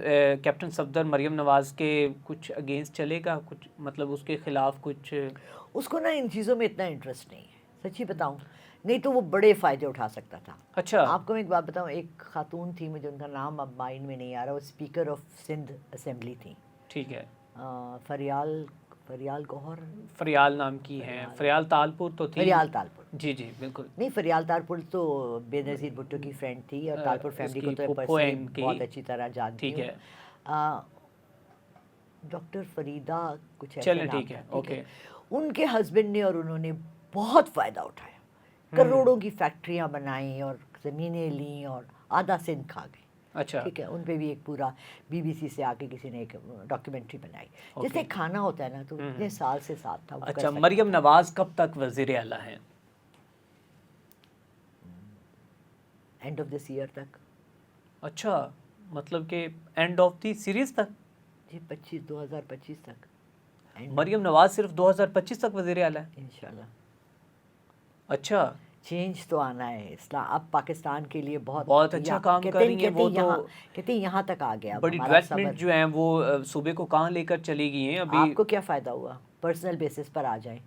کیپٹن صفدر مریم نواز کے کچھ اگینسٹ چلے گا؟ کچھ مطلب اس کے خلاف کچھ؟ اس کو نا ان چیزوں میں اتنا انٹرسٹ نہیں ہے, سچی بتاؤں, نہیں تو وہ بڑے فائدے اٹھا سکتا تھا. اچھا, آپ کو میں ایک بات بتاؤں, ایک خاتون تھی, مجھے ان کا نام اب مائنڈ میں نہیں آ رہا, وہ اسپیکر آف سندھ اسمبلی تھی. ٹھیک ہے, فریال گوہر, فریال نام کی ہیں. فریال تالپور تو تھی. فریال تالپور, جی بالکل. نہیں, فریال تالپور تو بے نظیر بھٹو کی فرینڈ تھی, اور تالپور فیملی کو تو پرسنلی بہت اچھی طرح جانتی ہوں. ٹھیک ہے, ڈاکٹر فریدہ کچھ ایسا. چلیں ٹھیک ہے, اوکے. ان کے ہسبینڈ نے اور انہوں نے بہت فائدہ اٹھایا, کروڑوں کی فیکٹریاں بنائیں اور زمینیں لیں اور آدھا سندھ کھا گئے. اچھا, ٹھیک ہے, ان پہ بھی ایک پورا BBC سے آ کے کسی نے ایک ڈاکیومنٹری بنائی. جیسے کھانا ہوتا ہے نا, تو اتنے سال سے ساتھ تھا. اچھا, مریم نواز کب تک وزیر اعلیٰ ہیں؟ اینڈ آف دس ایئر تک. اچھا, مطلب کہ اینڈ آف دی سیریز تک؟ جی, 2025 تک. مریم نواز صرف 2025 تک وزیر اعلیٰ ہے انشاءاللہ. اچھا, چینج تو آنا ہے. اسلام اب پاکستان کے لیے بہت اچھا کام کر رہی ہیں. وہ تو کہتے ہیں یہاں تک آ گیا. بڑی ڈیولپمنٹ جو ہیں وہ صوبے کو کہاں لے کر چلی گئی ہیں. ابھی آپ کو کیا فائدہ ہوا؟ پرسنل بیسس پر آ جائیں.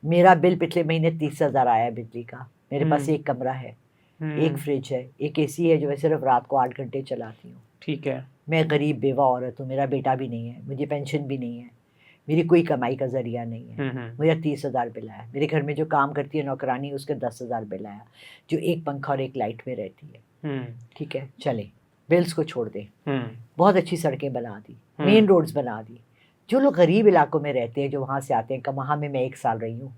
میرا بل پچھلے مہینے 30,000 آیا بجلی کا. میرے پاس ایک کمرہ ہے, ایک فریج ہے, ایک AC ہے جو میں صرف رات کو 8 گھنٹے چلاتی ہوں. ٹھیک ہے, میں غریب بیوہ عورت ہوں, میرا بیٹا بھی نہیں ہے, مجھے پینشن بھی نہیں ہے, میری کوئی کمائی کا ذریعہ نہیں ہے. مجھے 30,000 بل آیا. میرے گھر میں جو کام کرتی ہے نوکرانی, اس کے 10,000 بل آیا, جو ایک پنکھا اور ایک لائٹ میں رہتی ہے. ٹھیک ہے, چلیں بلز کو چھوڑ دیں. بہت اچھی سڑکیں بنا دی, مین روڈز بنا دی, جو لوگ غریب علاقوں میں رہتے ہیں، جو وہاں سے آتے ہیں، وہاں میں 1 سال رہی ہوں،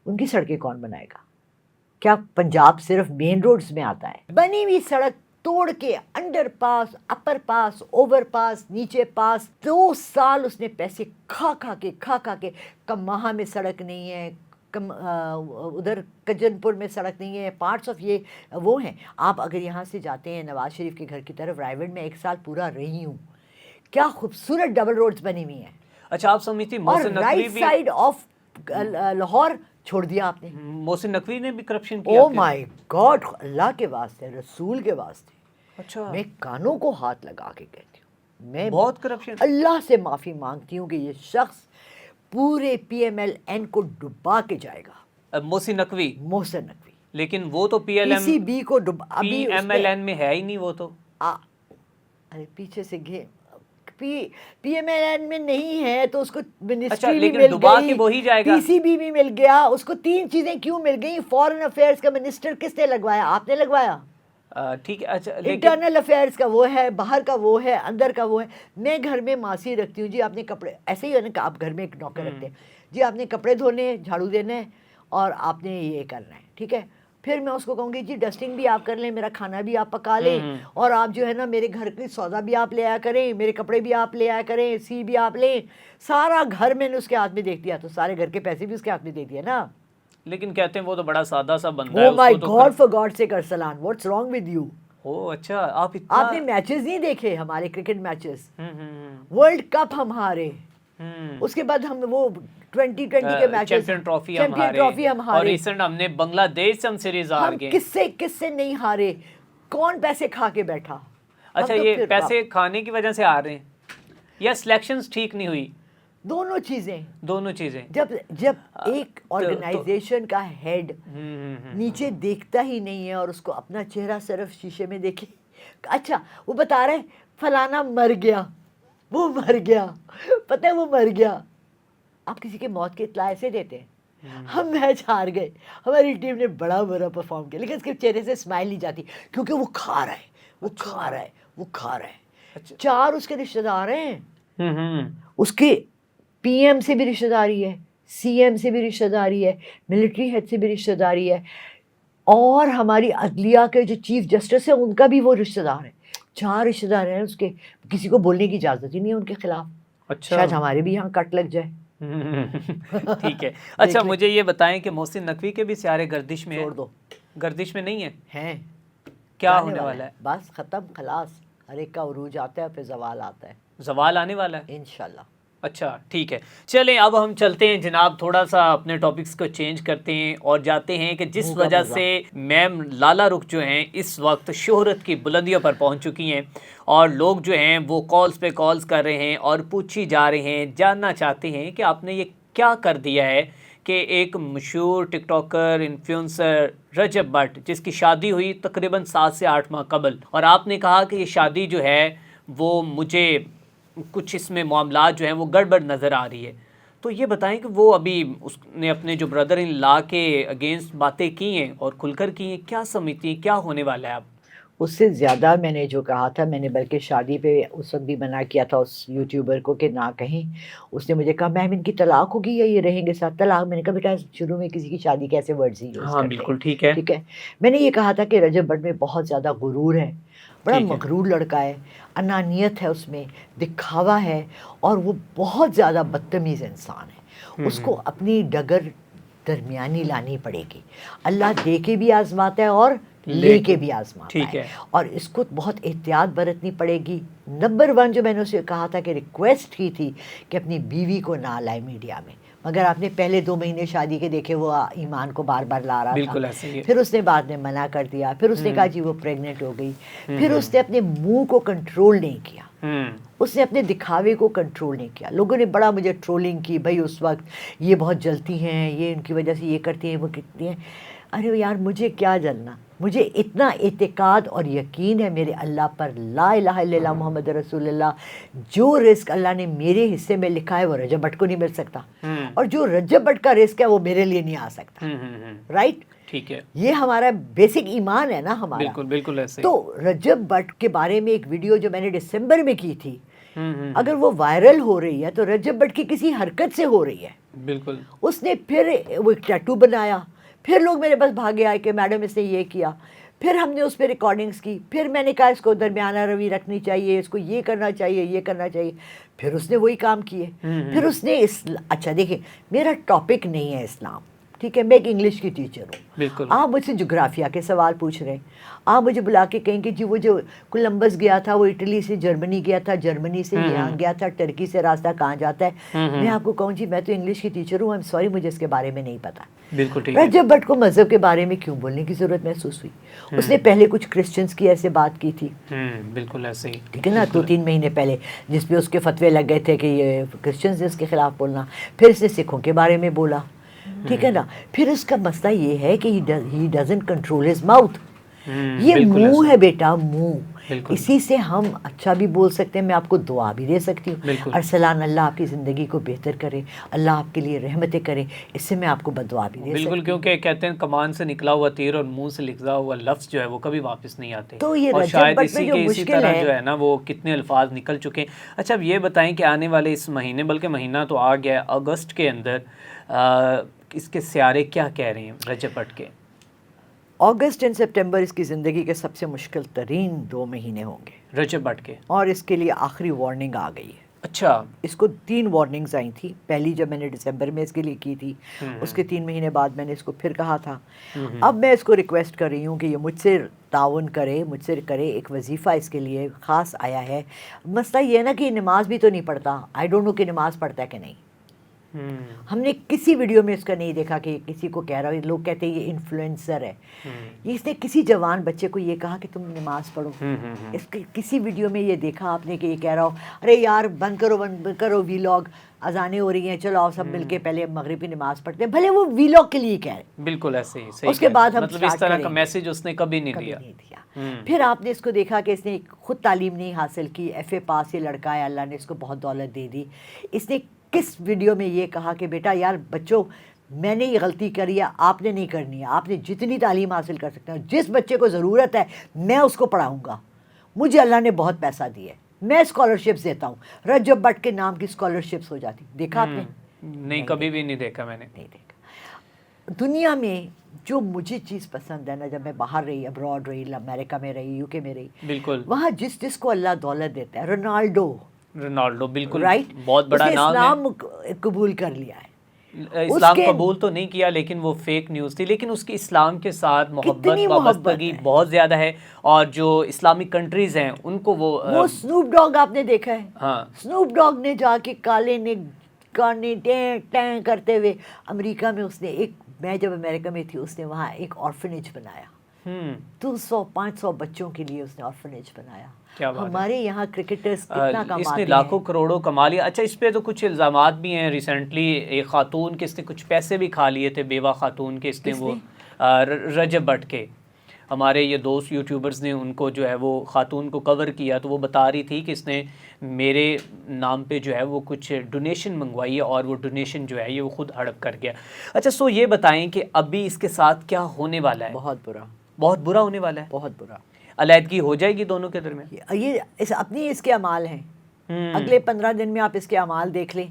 ان کی سڑکیں کون بنائے گا؟ کیا پنجاب صرف مین روڈز میں آتا ہے؟ بنی ہوئی سڑک توڑ کے انڈر پاس، اپر پاس، اوور پاس، نیچے پاس، 2 سال اس نے پیسے کھا کے کماہا میں سڑک نہیں ہے، ادھر کجن پور میں سڑک نہیں ہے، پارٹس آف یہ وہ ہیں. آپ اگر یہاں سے جاتے ہیں نواز شریف کے گھر کی طرف، رائے گڑھ میں 1 سال پورا رہی ہوں، کیا خوبصورت ڈبل روڈز بنی ہوئی ہیں. اچھا آپ سمجھتی Mohsin Naqvi right side of Lahore چھوڑ دیا آپ نے. محسن نقوی نے بھی کرپشن کیا؟ او مائی گاڈ، اللہ کے واسطے، رسول کے واسطے، اچھا میں کانوں کو ہاتھ لگا کے کہتی ہوں، میں بہت کرپشن. اللہ سے معافی مانگتی ہوں کہ یہ شخص پورے پی ایم ایل این کو ڈبا کے جائے گا. محسن نقوی لیکن وہ تو P L M C B کو پی ایم ایل این میں ہے ہی نہیں. وہ تو ارے پیچھے سے پی ایم ایل این میں نہیں ہے تو اس کو منسٹری بھی مل گئی، وہی جائے گا، پی سی بی بھی مل گیا. اس کو 3 چیزیں کیوں مل گئی؟ فارن افیئرس کا منسٹر کس نے لگوایا؟ آپ نے لگوایا. ٹھیک ہے. اچھا انٹرنل افیئرس کا وہ ہے، باہر کا وہ ہے، اندر کا وہ ہے. میں گھر میں ماسی رکھتی ہوں جی، آپ نے کپڑے ایسے ہی ہے نا کہ آپ گھر میں ایک نوکر رکھتے ہیں جی، آپ نے کپڑے دھونے ہیں، جھاڑو دینا ہے اور آپ نے یہ کرنا ہے، ٹھیک ہے. پھر میں اس کو کہوں گی جی ڈسٹنگ بھی آپ کر لیں، میرا کھانا بھی آپ پکا لیں، اور آپ جو ہے نا میرے گھر کی سودا بھی آپ لے آیا کریں، میرے کپڑے بھی آپ لے آیا کریں، سی بھی آپ لیں. سارا گھر میں نے اس کے ہاتھ میں دیکھ دیا، تو سارے گھر کے پیسے بھی اس کے ہاتھ میں دے دیا نا. لیکن کہتے ہیں وہ تو بڑا سادہ سا بندہ ہے. Oh my God, for God sake Arslan, what's wrong with you? اچھا آپ نے میچز نہیں دیکھے ہمارے کرکٹ میچز؟ ورلڈ کپ ہم ہارے، اس کے بعد ہم وہ 2020 کے میچز، چیمپئن ٹرافی ہم ہارے، اور ریسنٹ ہم نے بنگلہ دیش سے ہم سیریز ہار گئے. کس سے نہیں ہارے؟ کون پیسے کھا کے بیٹھا؟ اچھا یہ پیسے کھانے کی وجہ سے ہار رہے ہیں یا سلیکشنز ٹھیک نہیں ہوئی؟ دونوں چیزیں. جب ایک آرگنائزیشن کا ہیڈ نیچے دیکھتا ہی نہیں ہے اور اس کو اپنا چہرہ صرف شیشے میں دیکھے، اچھا وہ بتا رہے فلانا مر گیا، وہ مر گیا، پتہ ہے وہ مر گیا. آپ کسی کے موت کی اطلاع ایسے دیتے ہیں؟ ہم میچ ہار گئے، ہماری ٹیم نے بڑا برا پرفارم کیا، لیکن اس کے چہرے سے اسمائل نہیں جاتی کیونکہ وہ کھا رہا ہے. 4 اس کے رشتہ دار ہیں، اس کے پی ایم سے بھی رشتہ داری ہے، سی ایم سے بھی رشتہ داری ہے، ملٹری ہیڈ سے بھی رشتہ داری ہے، اور ہماری عدلیہ کے جو چیف جسٹس ہیں ان کا بھی وہ رشتہ دار ہے. 4 رشتہ دار ہیں اس کے، کسی کو بولنے کی اجازت ہی نہیں ہے ان کے خلاف. شاید ہمارے بھی یہاں کٹ لگ جائے. ٹھیک ہے. اچھا مجھے یہ بتائیں کہ محسن نقوی کے بھی سیارے گردش میں چھوڑ دو، گردش میں نہیں ہیں، کیا ہونے والا ہے؟ بس ختم، خلاص. ہر ایک کا عروج آتا ہے، پھر زوال آتا ہے. زوال آنے والا ہے انشاءاللہ. اچھا ٹھیک ہے. چلیں اب ہم چلتے ہیں جناب، تھوڑا سا اپنے ٹاپکس کو چینج کرتے ہیں اور جاتے ہیں کہ جس وجہ سے میم لالا رخ جو ہیں اس وقت شہرت کی بلندیوں پر پہنچ چکی ہیں، اور لوگ جو ہیں وہ کالز پہ کالز کر رہے ہیں اور پوچھی جا رہے ہیں، جاننا چاہتے ہیں کہ آپ نے یہ کیا کر دیا ہے کہ ایک مشہور ٹک ٹاکر انفلوئنسر رجب بٹ، جس کی شادی ہوئی تقریباً 7 سے 8 ماہ قبل، اور آپ نے کہا کہ یہ شادی جو ہے وہ مجھے کچھ اس میں معاملات جو ہیں وہ گڑبڑ نظر آ رہی ہے. تو یہ بتائیں کہ وہ ابھی اس نے اپنے جو بردر ان لا کے اگینسٹ باتیں کی ہیں اور کھل کر کی ہیں، کیا سمجھتی ہیں کیا ہونے والا ہے اب؟ اس سے زیادہ میں نے جو کہا تھا، میں نے بلکہ شادی پہ اس وقت بھی منع کیا تھا اس یوٹیوبر کو کہ نہ کہیں. اس نے مجھے کہا میم ان کی طلاق ہوگی یا یہ رہیں گے ساتھ؟ طلاق. میں نے کہا بیٹا شروع میں کسی کی شادی کے ایسے ورڈز ہی یوز کرتے ہیں. بالکل ٹھیک ہے. میں نے یہ کہا تھا کہ رجب بٹ میں بہت زیادہ غرور ہے، بڑا مغرور لڑکا ہے، انانیت ہے اس میں، دکھاوا ہے، اور وہ بہت زیادہ بدتمیز انسان ہے. اس کو اپنی ڈگر درمیانی لانی پڑے گی. اللہ دے کے بھی آزماتا ہے اور لے کے بھی آزماتا ہے، اور اس کو بہت احتیاط برتنی پڑے گی. نمبر 1 جو میں نے اسے کہا تھا کہ ریکویسٹ کی تھی کہ اپنی بیوی کو نہ لائے میڈیا میں، مگر آپ نے پہلے 2 مہینے شادی کے دیکھے وہ ایمان کو بار بار لا رہا تھا. پھر اس نے بعد میں منع کر دیا، پھر اس نے کہا جی وہ پریگننٹ ہو گئی. پھر اس نے اپنے منہ کو کنٹرول نہیں کیا، اس نے اپنے دکھاوے کو کنٹرول نہیں کیا. لوگوں نے بڑا مجھے ٹرولنگ کی، بھائی اس وقت یہ بہت جلتی ہیں، یہ ان کی وجہ سے یہ کرتی ہیں، وہ کتنی ہیں. ارے یار مجھے کیا جلنا، مجھے اتنا اعتقاد اور یقین ہے میرے اللہ پر، لا الہ الا اللہ محمد رسول اللہ. جو رزق اللہ نے میرے حصے میں لکھا ہے وہ رجب بٹ کو نہیں مل سکتا، اور جو رجب بٹ کا رزق ہے وہ میرے لیے نہیں آ سکتا. رائٹ؟ ٹھیک ہے. یہ ہمارا بیسک ایمان ہے نا ہمارا. بالکل بالکل ایسے. تو رجب بٹ کے بارے میں ایک ویڈیو جو میں نے دسمبر میں کی تھی اگر وہ وائرل ہو رہی ہے تو رجب بٹ کی کسی حرکت سے ہو رہی ہے. بالکل. اس نے پھر وہ ایک ٹیٹو بنایا, پھر لوگ میرے پاس بھاگے آئے کہ میڈم اس نے یہ کیا, پھر ہم نے اس پہ ریکارڈنگز کی, پھر میں نے کہا اس کو درمیانہ روی رکھنی چاہیے, اس کو یہ کرنا چاہیے, یہ کرنا چاہیے, پھر اس نے وہی کام کیے. پھر اس نے اچھا دیکھیں میرا ٹاپک نہیں ہے اسلام, ٹھیک ہے, میں ایک انگلش کی ٹیچر ہوں. بالکل. آپ مجھ سے جغرافیہ کے سوال پوچھ رہے ہیں, آپ مجھے بلا کے کہیں کہ جی وہ جو کولمبس گیا تھا وہ اٹلی سے جرمنی گیا تھا, جرمنی سے یہاں گیا تھا, ٹرکی سے راستہ کہاں جاتا ہے, میں آپ کو کہوں جی میں تو انگلش کی ٹیچر ہوں, سوری مجھے اس کے بارے میں نہیں پتا. بالکل ٹھیک ہے. رجب بٹ کو مذہب کے بارے میں کیوں بولنے کی ضرورت محسوس ہوئی؟ اس نے پہلے کچھ کرسچنس کی ایسے بات کی تھی, بالکل ایسے ہی, ٹھیک ہے نا, 2-3 مہینے پہلے, جس پہ اس کے فتوے لگ گئے تھے کہ یہ کرسچنز اس کے خلاف بولنا. پھر اس نے سکھوں کے بارے میں بولا, ٹھیک ہے نا. پھر اس کا مسئلہ یہ ہے کہ he doesn't control his mouth. یہ منہ ہے بیٹا, منہ, اسی سے ہم اچھا بھی بول سکتے ہیں. میں آپ کو دعا بھی دے سکتی ہوں, ارسلان اللہ آپ کی زندگی کو بہتر کرے, اللہ آپ کے لیے رحمتیں کرے, اس سے میں آپ کو بدعا بھی دے سکتی ہوں. بالکل, کیونکہ کہتے ہیں کمان سے نکلا ہوا تیر اور منہ سے لکھا ہوا لفظ جو ہے وہ کبھی واپس نہیں آتے, تو یہ اور شاید اسی کے اسی طرح ہے جو ہے نا وہ کتنے الفاظ نکل چکے ہیں. اچھا اب یہ بتائیں کہ آنے والے اس مہینے, بلکہ مہینہ تو آ گیا ہے, اگست کے اندر اس کے سیارے کیا کہہ رہے ہیں رجب بٹ کے؟ اگست اینڈ سپٹمبر اس کی زندگی کے سب سے مشکل ترین 2 مہینے ہوں گے رجب بٹ کے, اور اس کے لیے آخری وارننگ آ گئی ہے. اچھا, اس کو 3 وارننگز آئی تھی. پہلی جب میں نے دسمبر میں اس کے لیے کی تھی, اس کے 3 مہینے بعد میں نے اس کو پھر کہا تھا. اب میں اس کو ریکویسٹ کر رہی ہوں کہ یہ مجھ سے تعاون کرے, مجھ سے کرے, ایک وظیفہ اس کے لیے خاص آیا ہے. مسئلہ یہ ہے نا کہ نماز بھی تو نہیں پڑھتا, آئی ڈونٹ نو کہ نماز پڑھتا ہے کہ نہیں. ہم نے کسی ویڈیو میں اس کا نہیں دیکھا کہ کسی کو کہہ رہا ہے, لوگ کہتے ہیں یہ انفلوئنسر ہے. اس نے کسی جوان بچے کو یہ کہا کہ تم نماز پڑھو. اس کے کسی ویڈیو میں یہ دیکھا آپ نے کہ یہ کہہ رہا ہو ارے یار بند کرو ویلاگ, اذانیں ہو رہی ہیں, چلو آؤ سب مل کے پہلے مغرب کی نماز پڑھتے ہیں. بھلے وہ ویلاگ کے لیے کہہ رہے, بالکل ایسے ہی, صحیح. اس کے بعد ہم مطلب اس طرح کا میسج اس نے کبھی نہیں دیا. پھر آپ نے اس کو دیکھا کہ اس نے خود تعلیم نہیں حاصل کی, FA پاس, یہ لڑکا ہے, اللہ نے اس کو بہت دولت دے دی. اس نے کس ویڈیو میں یہ کہا کہ بیٹا یار بچوں میں نے یہ غلطی کری ہے, آپ نے نہیں کرنی ہے, آپ نے جتنی تعلیم حاصل کر سکتے ہیں, جس بچے کو ضرورت ہے میں اس کو پڑھاؤں گا, مجھے اللہ نے بہت پیسہ دیا ہے, میں اسکالرشپس دیتا ہوں. رجب بٹ کے نام کی اسکالرشپس ہو جاتی. دیکھا آپ نے؟ نہیں, کبھی بھی نہیں دیکھا میں نے. نہیں دیکھا. دنیا میں جو مجھے چیز پسند ہے نا, جب میں باہر رہی, ابراڈ رہی, امریکہ میں رہی, UK میں رہی, بالکل, وہاں جس کو اللہ دولت دیتا ہے, رونالڈو بالکل رائٹ, بہت بڑا نام ہے, اسلام قبول کر لیا ہے. اسلام قبول تو نہیں کیا, لیکن وہ فیک نیوز تھی, لیکن اس کی اسلام کے ساتھ محبت وابستگی بہت زیادہ ہے. اور جو اسلامک کنٹریز ہیں ان کو وہ سنوپ ڈاگ آپ نے دیکھا ہے, ہاں, سنوپ ڈاگ نے جا کے کالے نے گانے ٹیں کرتے ہوئے امریکہ میں, اس نے ایک, میں جب امریکہ میں تھی اس نے وہاں ایک آرفنیج بنایا, 200-500 بچوں کے لیے اس نے آرفنیج بنایا. ہمارے یہاں کرکٹرز کتنا کماتے ہیں, اس نے لاکھوں کروڑوں کما لیا. اچھا اس پہ تو کچھ الزامات بھی ہیں ریسنٹلی, ایک خاتون کے اس نے کچھ پیسے بھی کھا لیے تھے, بیوہ خاتون کے, اس نے وہ رجب بٹ کے, ہمارے یہ دوست یوٹیوبرز نے ان کو جو ہے وہ خاتون کو کور کیا, تو وہ بتا رہی تھی کہ اس نے میرے نام پہ جو ہے وہ کچھ ڈونیشن منگوائی ہے, اور وہ ڈونیشن جو ہے یہ وہ خود ہڑپ کر گیا. اچھا سو یہ بتائیں کہ ابھی اس کے ساتھ کیا ہونے والا ہے؟ بہت برا ہونے والا ہے, بہت برا. علیحدگی ہو جائے گی دونوں کے درمیان. یہ اپنی اس کے اعمال ہیں, اگلے 15 دن میں آپ اس کے اعمال دیکھ لیں.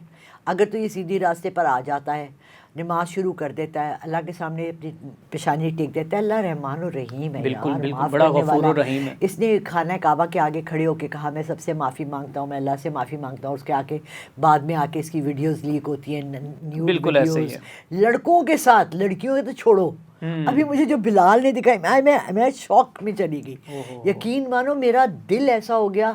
اگر تو یہ سیدھی راستے پر آ جاتا ہے, نماز شروع کر دیتا ہے, اللہ کے سامنے اپنی پیشانی ٹیک دیتا ہے, اللہ رحمان الرحیم ہے, بالکل بالکل بڑا غفور الرحیم ہے. اس نے خانہ کعبہ کے آگے کھڑے ہو کے کہا میں سب سے معافی مانگتا ہوں, میں اللہ سے معافی مانگتا ہوں. اس کے آگے بعد میں آ کے اس کی ویڈیوز لیک ہوتی ہیں, نیوڈ ویڈیوز لڑکوں کے ساتھ, لڑکیوں کے تو چھوڑو. ابھی مجھے جو بلال نے دکھائی, میں شوق میں چلی گئی, یقین مانو میرا دل ایسا ہو گیا.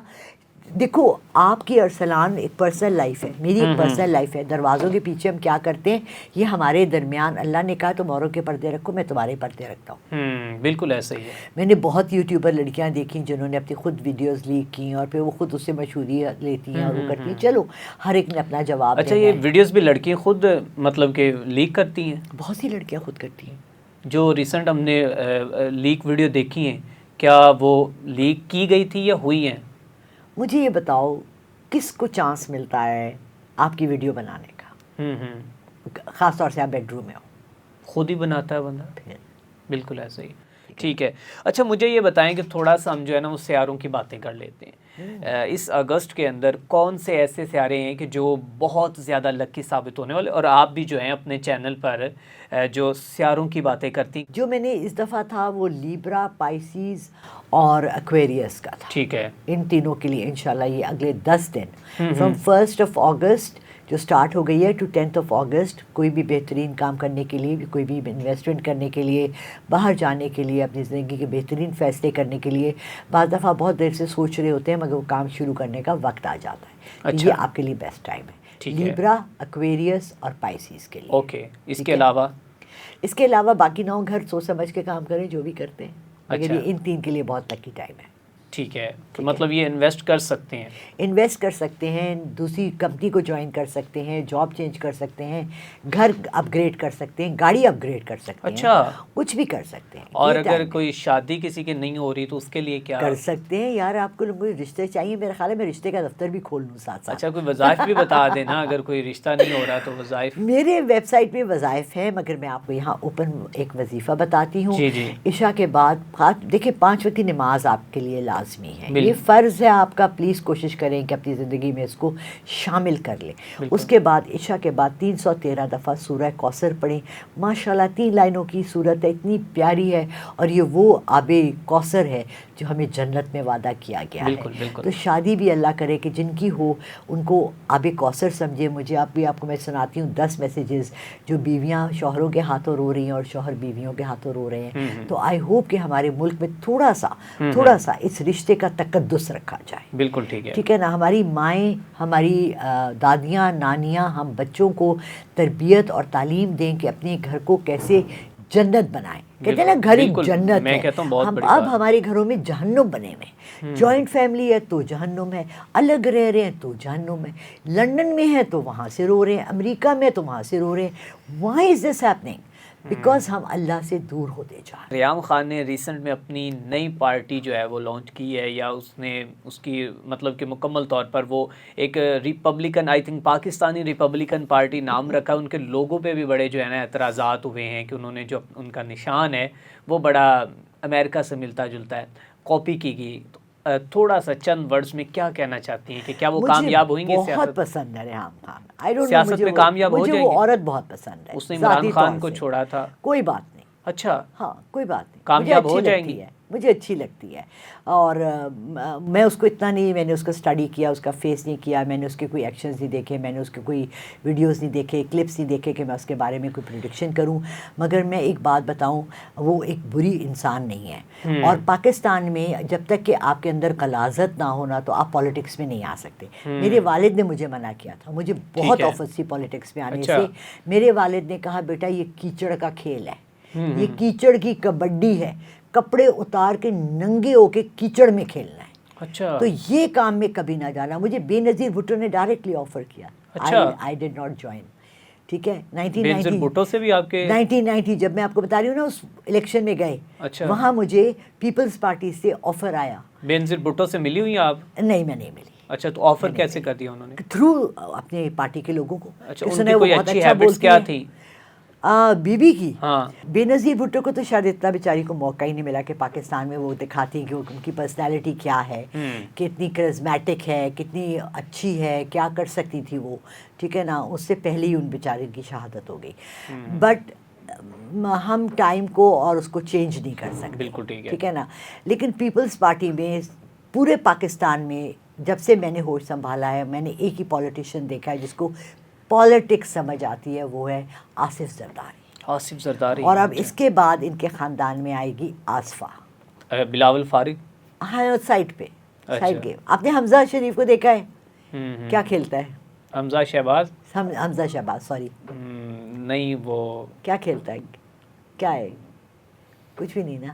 دیکھو آپ کی ارسلان ایک پرسنل لائف ہے, میری ایک پرسنل لائف ہے. دروازوں کے پیچھے ہم کیا کرتے ہیں یہ ہمارے درمیان, اللہ نے کہا تم اوروں کے پردے رکھو, میں تمہارے پردے رکھتا ہوں. بالکل ایسا ہی ہے. میں نے بہت یوٹیوبر لڑکیاں دیکھیں جنہوں نے اپنی خود ویڈیوز لیک کی, اور پھر وہ خود اس سے مشہوری لیتی ہیں اور وہ کرتی ہیں. چلو ہر ایک نے اپنا جواب. اچھا یہ ویڈیوز بھی لڑکیاں خود مطلب کہ لیک کرتی ہیں؟ بہت سی لڑکیاں خود کرتی ہیں. جو ریسنٹ ہم نے لیک ویڈیو دیکھی ہیں, کیا وہ لیک کی گئی تھی یا ہوئی ہیں؟ مجھے یہ بتاؤ کس کو چانس ملتا ہے آپ کی ویڈیو بنانے کا, خاص طور سے آپ بیڈ روم میں ہو, خود ہی بناتا ہے بندہ. بالکل ایسا ہی. ٹھیک ہے. اچھا مجھے یہ بتائیں کہ تھوڑا سا ہم جو ہے نا وہ سیاروں کی باتیں کر لیتے ہیں. اس اگست کے اندر کون سے ایسے سیارے ہیں کہ جو بہت زیادہ لکی ثابت ہونے والے, اور آپ بھی جو ہیں اپنے چینل پر جو سیاروں کی باتیں کرتی. جو میں نے اس دفعہ تھا وہ لیبرا, پائسیز اور ایکویریس کا تھا. ٹھیک ہے. ان تینوں کے لیے انشاءاللہ یہ اگلے 10 دن فرام 1 اگست جو سٹارٹ ہو گئی ہے ٹو 10 اگست, کوئی بھی بہترین کام کرنے کے لیے, کوئی بھی انویسٹمنٹ کرنے کے لیے, باہر جانے کے لیے, اپنی زندگی کے بہترین فیصلے کرنے کے لیے, بعض دفعہ بہت دیر سے سوچ رہے ہوتے ہیں مگر وہ کام شروع کرنے کا وقت آ جاتا ہے. اچھا. یہ آپ کے لیے بیسٹ ٹائم ہے, لیبرا, ایکویریس اور پائسیز کے لیے. اوکے. اس کے علاوہ اس کے علاوہ باقی 9 گھر سوچ سمجھ کے کام کریں جو بھی کرتے ہیں, مگر یہ ان 3 کے لیے بہت لکی ٹائم ہے. ٹھیک ہے. مطلب یہ انویسٹ کر سکتے ہیں, انویسٹ کر سکتے ہیں, دوسری کمپنی کو جوائن کر سکتے ہیں, جاب چینج کر سکتے ہیں, گھر اپ گریڈ کر سکتے ہیں, گاڑی اپ گریڈ کر سکتے ہیں. اچھا. کچھ بھی کر سکتے ہیں. اور اگر کوئی شادی کسی کی نہیں ہو رہی تو اس کے لیے کیا کر سکتے ہیں؟ یار آپ کو کوئی رشتے چاہیے, میرا خیال ہے میں رشتے کا دفتر بھی کھول لوں ساتھ ساتھ. اچھا کوئی وظائف بھی بتا دینا اگر کوئی رشتہ نہیں ہو رہا تو وظائف. میرے ویب سائٹ پہ وظائف ہیں, مگر میں آپ کو یہاں اوپن ایک وظیفہ بتاتی ہوں. جی. عشاء کے بعد دیکھیں 5 وقت کی نماز آپ کے لیے لازمی ہے, یہ فرض ہے آپ کا. پلیز کوشش کریں کہ اپنی زندگی میں اس کو شامل کر لیں. اس کے بعد عشاء کے بعد 313 دفعہ سورہ کوثر پڑھیں. ماشاءاللہ 3 لائنوں کی صورت ہے, اتنی پیاری ہے, اور یہ وہ آب کوثر ہے جو ہمیں جنت میں وعدہ کیا گیا ہے. تو شادی بھی اللہ کرے کہ جن کی ہو ان کو آب کوثر سمجھے. مجھے آپ کو میں سناتی ہوں 10 میسیجز جو بیویاں شوہروں کے ہاتھوں رو رہی ہیں اور شوہر بیویوں کے ہاتھوں رو رہے ہیں. تو آئی ہوپ کہ ہمارے ملک میں تھوڑا سا اس رشتے کا تقدس رکھا جائے. بالکل ٹھیک ہے. ٹھیک ہے نا. ہماری مائیں, ہماری دادیاں, نانیاں ہم بچوں کو تربیت اور تعلیم دیں کہ اپنے گھر کو کیسے جنت بنائیں. کہتے ہیں نا گھر ایک جنت ہے, ہم اب ہمارے گھروں میں جہنم بنے ہوئے. جوائنٹ فیملی ہے تو جہنم ہے, الگ رہ رہے ہیں تو جہنم ہے, لنڈن میں ہے تو وہاں سے رو رہے ہیں, امریکہ میں تو وہاں سے رو رہے ہیں. Why is this happening? Because ہم اللہ سے دور ہوتے جا رہے ہیں. ریام خان نے ریسنٹ میں اپنی نئی پارٹی جو ہے وہ لانچ کی ہے, یا اس کی مطلب کہ مکمل طور پر وہ ایک Republican, I think Pakistani Republican party نام رکھا. ان کے لوگوں پہ بھی بڑے جو ہے نا اعتراضات ہوئے ہیں کہ انہوں نے جو ان کا نشان ہے وہ بڑا امریکہ سے ملتا جلتا ہے, کاپی کی گئی. تھوڑا سا چند ورڈز میں کیا کہنا چاہتی ہیں کہ کیا وہ کامیاب ہوئیں گے؟ بہت پسند ہے ریحام خان, سیاست میں کامیاب ہو جائیں گے. مجھے وہ عورت بہت پسند ہے. اس نے عمران خان کو چھوڑا تھا. کوئی بات نہیں. اچھا. ہاں کوئی بات نہیں, کامیاب ہو جائیں گی. مجھے اچھی لگتی ہے, اور میں اس کو اتنا نہیں, میں نے اس کا اسٹڈی کیا, اس کا فیس نہیں کیا, میں نے اس کے کوئی ایکشنز نہیں دیکھے, میں نے اس کے کوئی ویڈیوز نہیں دیکھے, کلپس نہیں دیکھے کہ میں اس کے بارے میں کوئی پریڈکشن کروں. مگر میں ایک بات بتاؤں, وہ ایک بری انسان نہیں ہے. اور پاکستان میں جب تک کہ آپ کے اندر غلاظت نہ ہونا تو آپ پالیٹکس میں نہیں آ سکتے. میرے والد نے مجھے منع کیا تھا, مجھے بہت آفت تھی پالیٹکس میں آنے سے. میرے والد نے کہا بیٹا یہ کیچڑ کا کھیل ہے, یہ کیچڑ کی کبڈی ہے, کپڑے اتار کے ننگے ہو کے کیچڑ میں کھیلنا ہے. اچھا. تو یہ کام میں کبھی نہ جانا. مجھے بے نظیر بھٹو نے ڈائریکٹلی آفر کیا. آئی ڈڈ ناٹ جوائن. ٹھیک ہے. 1990 جب میں آپ کو بتا رہی ہوں نا اس الیکشن میں گئے, وہاں مجھے پیپلز پارٹی سے آفر آیا. بینظیر بھٹو سے ملی ہوئی آپ؟ نہیں, میں نہیں ملی. اچھا, تو آفر کیسے کر دیا انہوں نے؟ تھرو اپنے پارٹی کے لوگوں کو. اچھا, ان کی کوئی اچھی ہیبٹس کیا تھی؟ بی بی کی. ہاں. بے نظیر بھٹو کو تو شاید اتنا بیچاری کو موقع ہی نہیں ملا کہ پاکستان میں وہ دکھاتی کہ ان کی پرسنالٹی کیا ہے, کتنی کرزمیٹک ہے, کتنی اچھی ہے, کیا کر سکتی تھی وہ. ٹھیک ہے نا. اس سے پہلے ہی ان بیچارے کی شہادت ہو گئی. بٹ ہم ٹائم کو اور اس کو چینج نہیں کر سکتے. بالکل ٹھیک ہے نا. لیکن پیپلز پارٹی میں پورے پاکستان میں جب سے میں نے ہوش سنبھالا ہے, میں نے ایک ہی پولیٹیشین دیکھا ہے جس کو پالیٹکس سمجھ آتی ہے, وہ ہے آصف زرداری. آصف زرداری. اور اب اس کے بعد ان کے خاندان میں آئے گی آصفہ. بلاول فارغ. ہاں, سائٹ پہ سائٹ گیم. آپ نے حمزہ شریف کو دیکھا ہے کیا کھیلتا ہے؟ حمزہ شہباز. حمزہ شہباز سوری, نہیں, وہ کیا کھیلتا ہے, کیا ہے؟ کچھ بھی نہیں نا.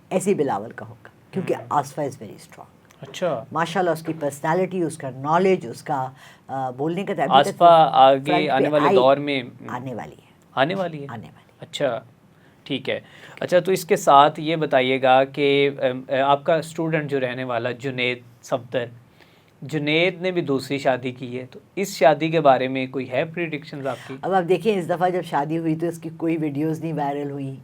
ایسے بلاول کا ہوگا کیونکہ آصفہ از ویری اسٹرانگ. اچھا. ماشاءاللہ اس کی پرسنالٹی, اس کا نالج, اس کا بولنے کا طریقہ. آصفہ آگے آنے والے دور میں آنے والی ہے. آنے والی ہے. اچھا ٹھیک ہے. اچھا, تو اس کے ساتھ یہ بتائیے گا کہ آپ کا اسٹوڈنٹ جو رہنے والا جنید صفدر, جنید نے بھی دوسری شادی کی ہے, تو اس شادی کے بارے میں کوئی ہے پریڈکشنز آپ کی؟ اب آپ دیکھیں, اس دفعہ جب شادی ہوئی تو اس کی کوئی ویڈیوز نہیں وائرل ہوئی,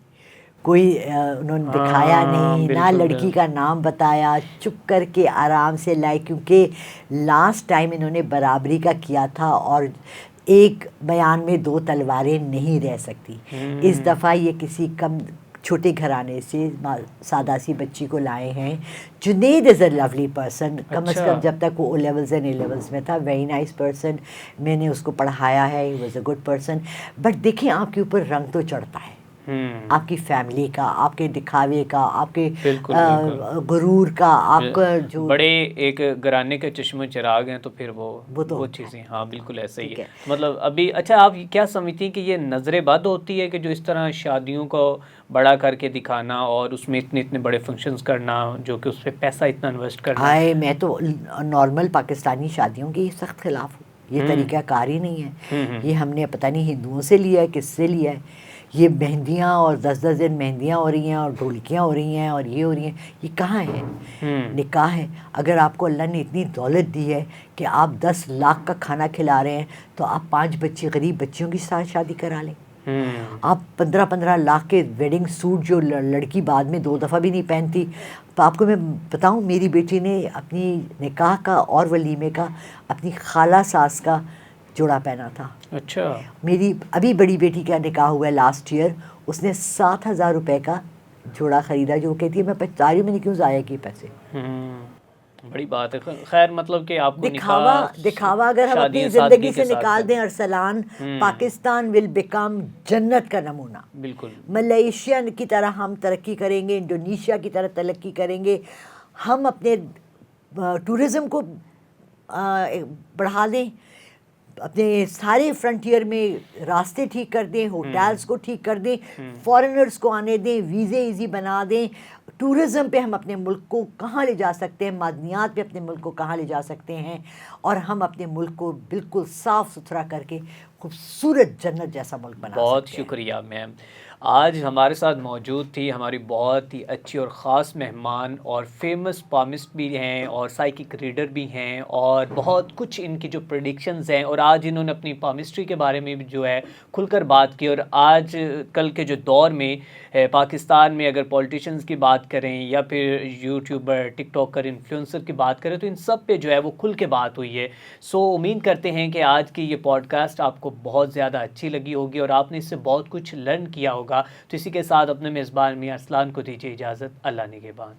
کوئی انہوں نے دکھایا نہیں، نہ لڑکی کا نام بتایا، چپ کر کے آرام سے لائے، کیونکہ لاسٹ ٹائم انہوں نے برابری کا کیا تھا اور ایک بیان میں دو تلواریں نہیں رہ سکتی. اس دفعہ یہ کسی کم چھوٹے گھرانے سے سادہ سی بچی کو لائے ہیں. جنید از اے لولی پرسن، کم از کم جب تک وہ O levels and A levels میں تھا، ویری نائس پرسن. میں نے اس کو پڑھایا ہے، he was a good person. But دیکھیں آپ کے اوپر رنگ تو چڑھتا ہے، آپ کی فیملی کا، آپ کے دکھاوے کا، آپ کے غرور کا، آپ کا جو بڑے ایک گھرانے کے چشم چراغ ہیں، تو پھر وہ چیزیں. ہاں بالکل ایسا ہی ہے. مطلب ابھی اچھا آپ کیا سمجھتی ہیں کہ یہ نظر بد ہوتی ہے کہ جو اس طرح شادیوں کو بڑا کر کے دکھانا اور اس میں اتنے بڑے فنکشنز کرنا، جو کہ اس پہ پیسہ اتنا انویسٹ کرنا؟ میں تو نارمل پاکستانی شادیوں کی سخت خلاف ہوں. یہ طریقہ کار ہی نہیں ہے. یہ ہم نے پتہ نہیں ہندوؤں سے لیا ہے، کس سے لیا ہے. یہ مہندیاں اور 10 دن مہندیاں ہو رہی ہیں اور ڈھولکیاں ہو رہی ہیں اور یہ ہو رہی ہیں. یہ کہاں ہے؟ نکاح ہے. اگر آپ کو اللہ نے اتنی دولت دی ہے کہ آپ 10 لاکھ کا کھانا کھلا رہے ہیں، تو آپ 5 بچے غریب بچیوں کے ساتھ شادی کرا لیں. آپ 15 لاکھ کے ویڈنگ سوٹ جو لڑکی بعد میں 2 دفعہ بھی نہیں پہنتی. تو آپ کو میں بتاؤں، میری بیٹی نے اپنی نکاح کا اور ولیمے کا اپنی خالہ ساس کا جوڑا پہنا تھا. اچھا. میری ابھی بڑی بیٹی کا نکاح ہوا ہے لاسٹ ایئر، اس نے 7,000 روپے کا جوڑا خریدا، جو کہتی ہے میں پچاری میں نے کیوں ضائع کیے پیسے. بڑی بات ہے. خیر مطلب کہ آپ کو دکھاوا اگر ہم اپنی زندگی سے نکال دیں، ارسلان، پاکستان ول بیکم جنت کا نمونہ. بالکل. ملیشیا کی طرح ہم ترقی کریں گے، انڈونیشیا کی طرح ترقی کریں گے. ہم اپنے ٹورزم کو بڑھا دیں، اپنے سارے فرنٹیئر میں راستے ٹھیک کر دیں، ہوٹلز کو ٹھیک کر دیں، فارنرز کو آنے دیں، ویزے ایزی بنا دیں. ٹورزم پہ ہم اپنے ملک کو کہاں لے جا سکتے ہیں، معدنیات پہ اپنے ملک کو کہاں لے جا سکتے ہیں، اور ہم اپنے ملک کو بالکل صاف ستھرا کر کے خوبصورت جنت جیسا ملک بنا سکتے ہیں. بہت شکریہ میم. آج ہمارے ساتھ موجود تھی ہماری بہت ہی اچھی اور خاص مہمان، اور فیمس پامسٹ بھی ہیں اور سائیکک ریڈر بھی ہیں، اور بہت کچھ ان کی جو پریڈکشنز ہیں، اور آج انہوں نے اپنی پامسٹری کے بارے میں بھی جو ہے کھل کر بات کی. اور آج کل کے جو دور میں پاکستان میں اگر پولیٹیشنز کی بات کریں یا پھر یوٹیوبر، ٹک ٹاکر، انفلوئنسر کی بات کریں، تو ان سب پہ جو ہے وہ کھل کے بات ہوئی ہے. سو امید کرتے ہیں کہ آج کی یہ پوڈ کاسٹ آپ کو بہت زیادہ اچھی لگی ہوگی اور آپ نے اس سے بہت کچھ لرن کیا ہوگا. تو اسی کے ساتھ اپنے میزبان میاں ارسلان کو دیجیے اجازت. اللہ نگہبان.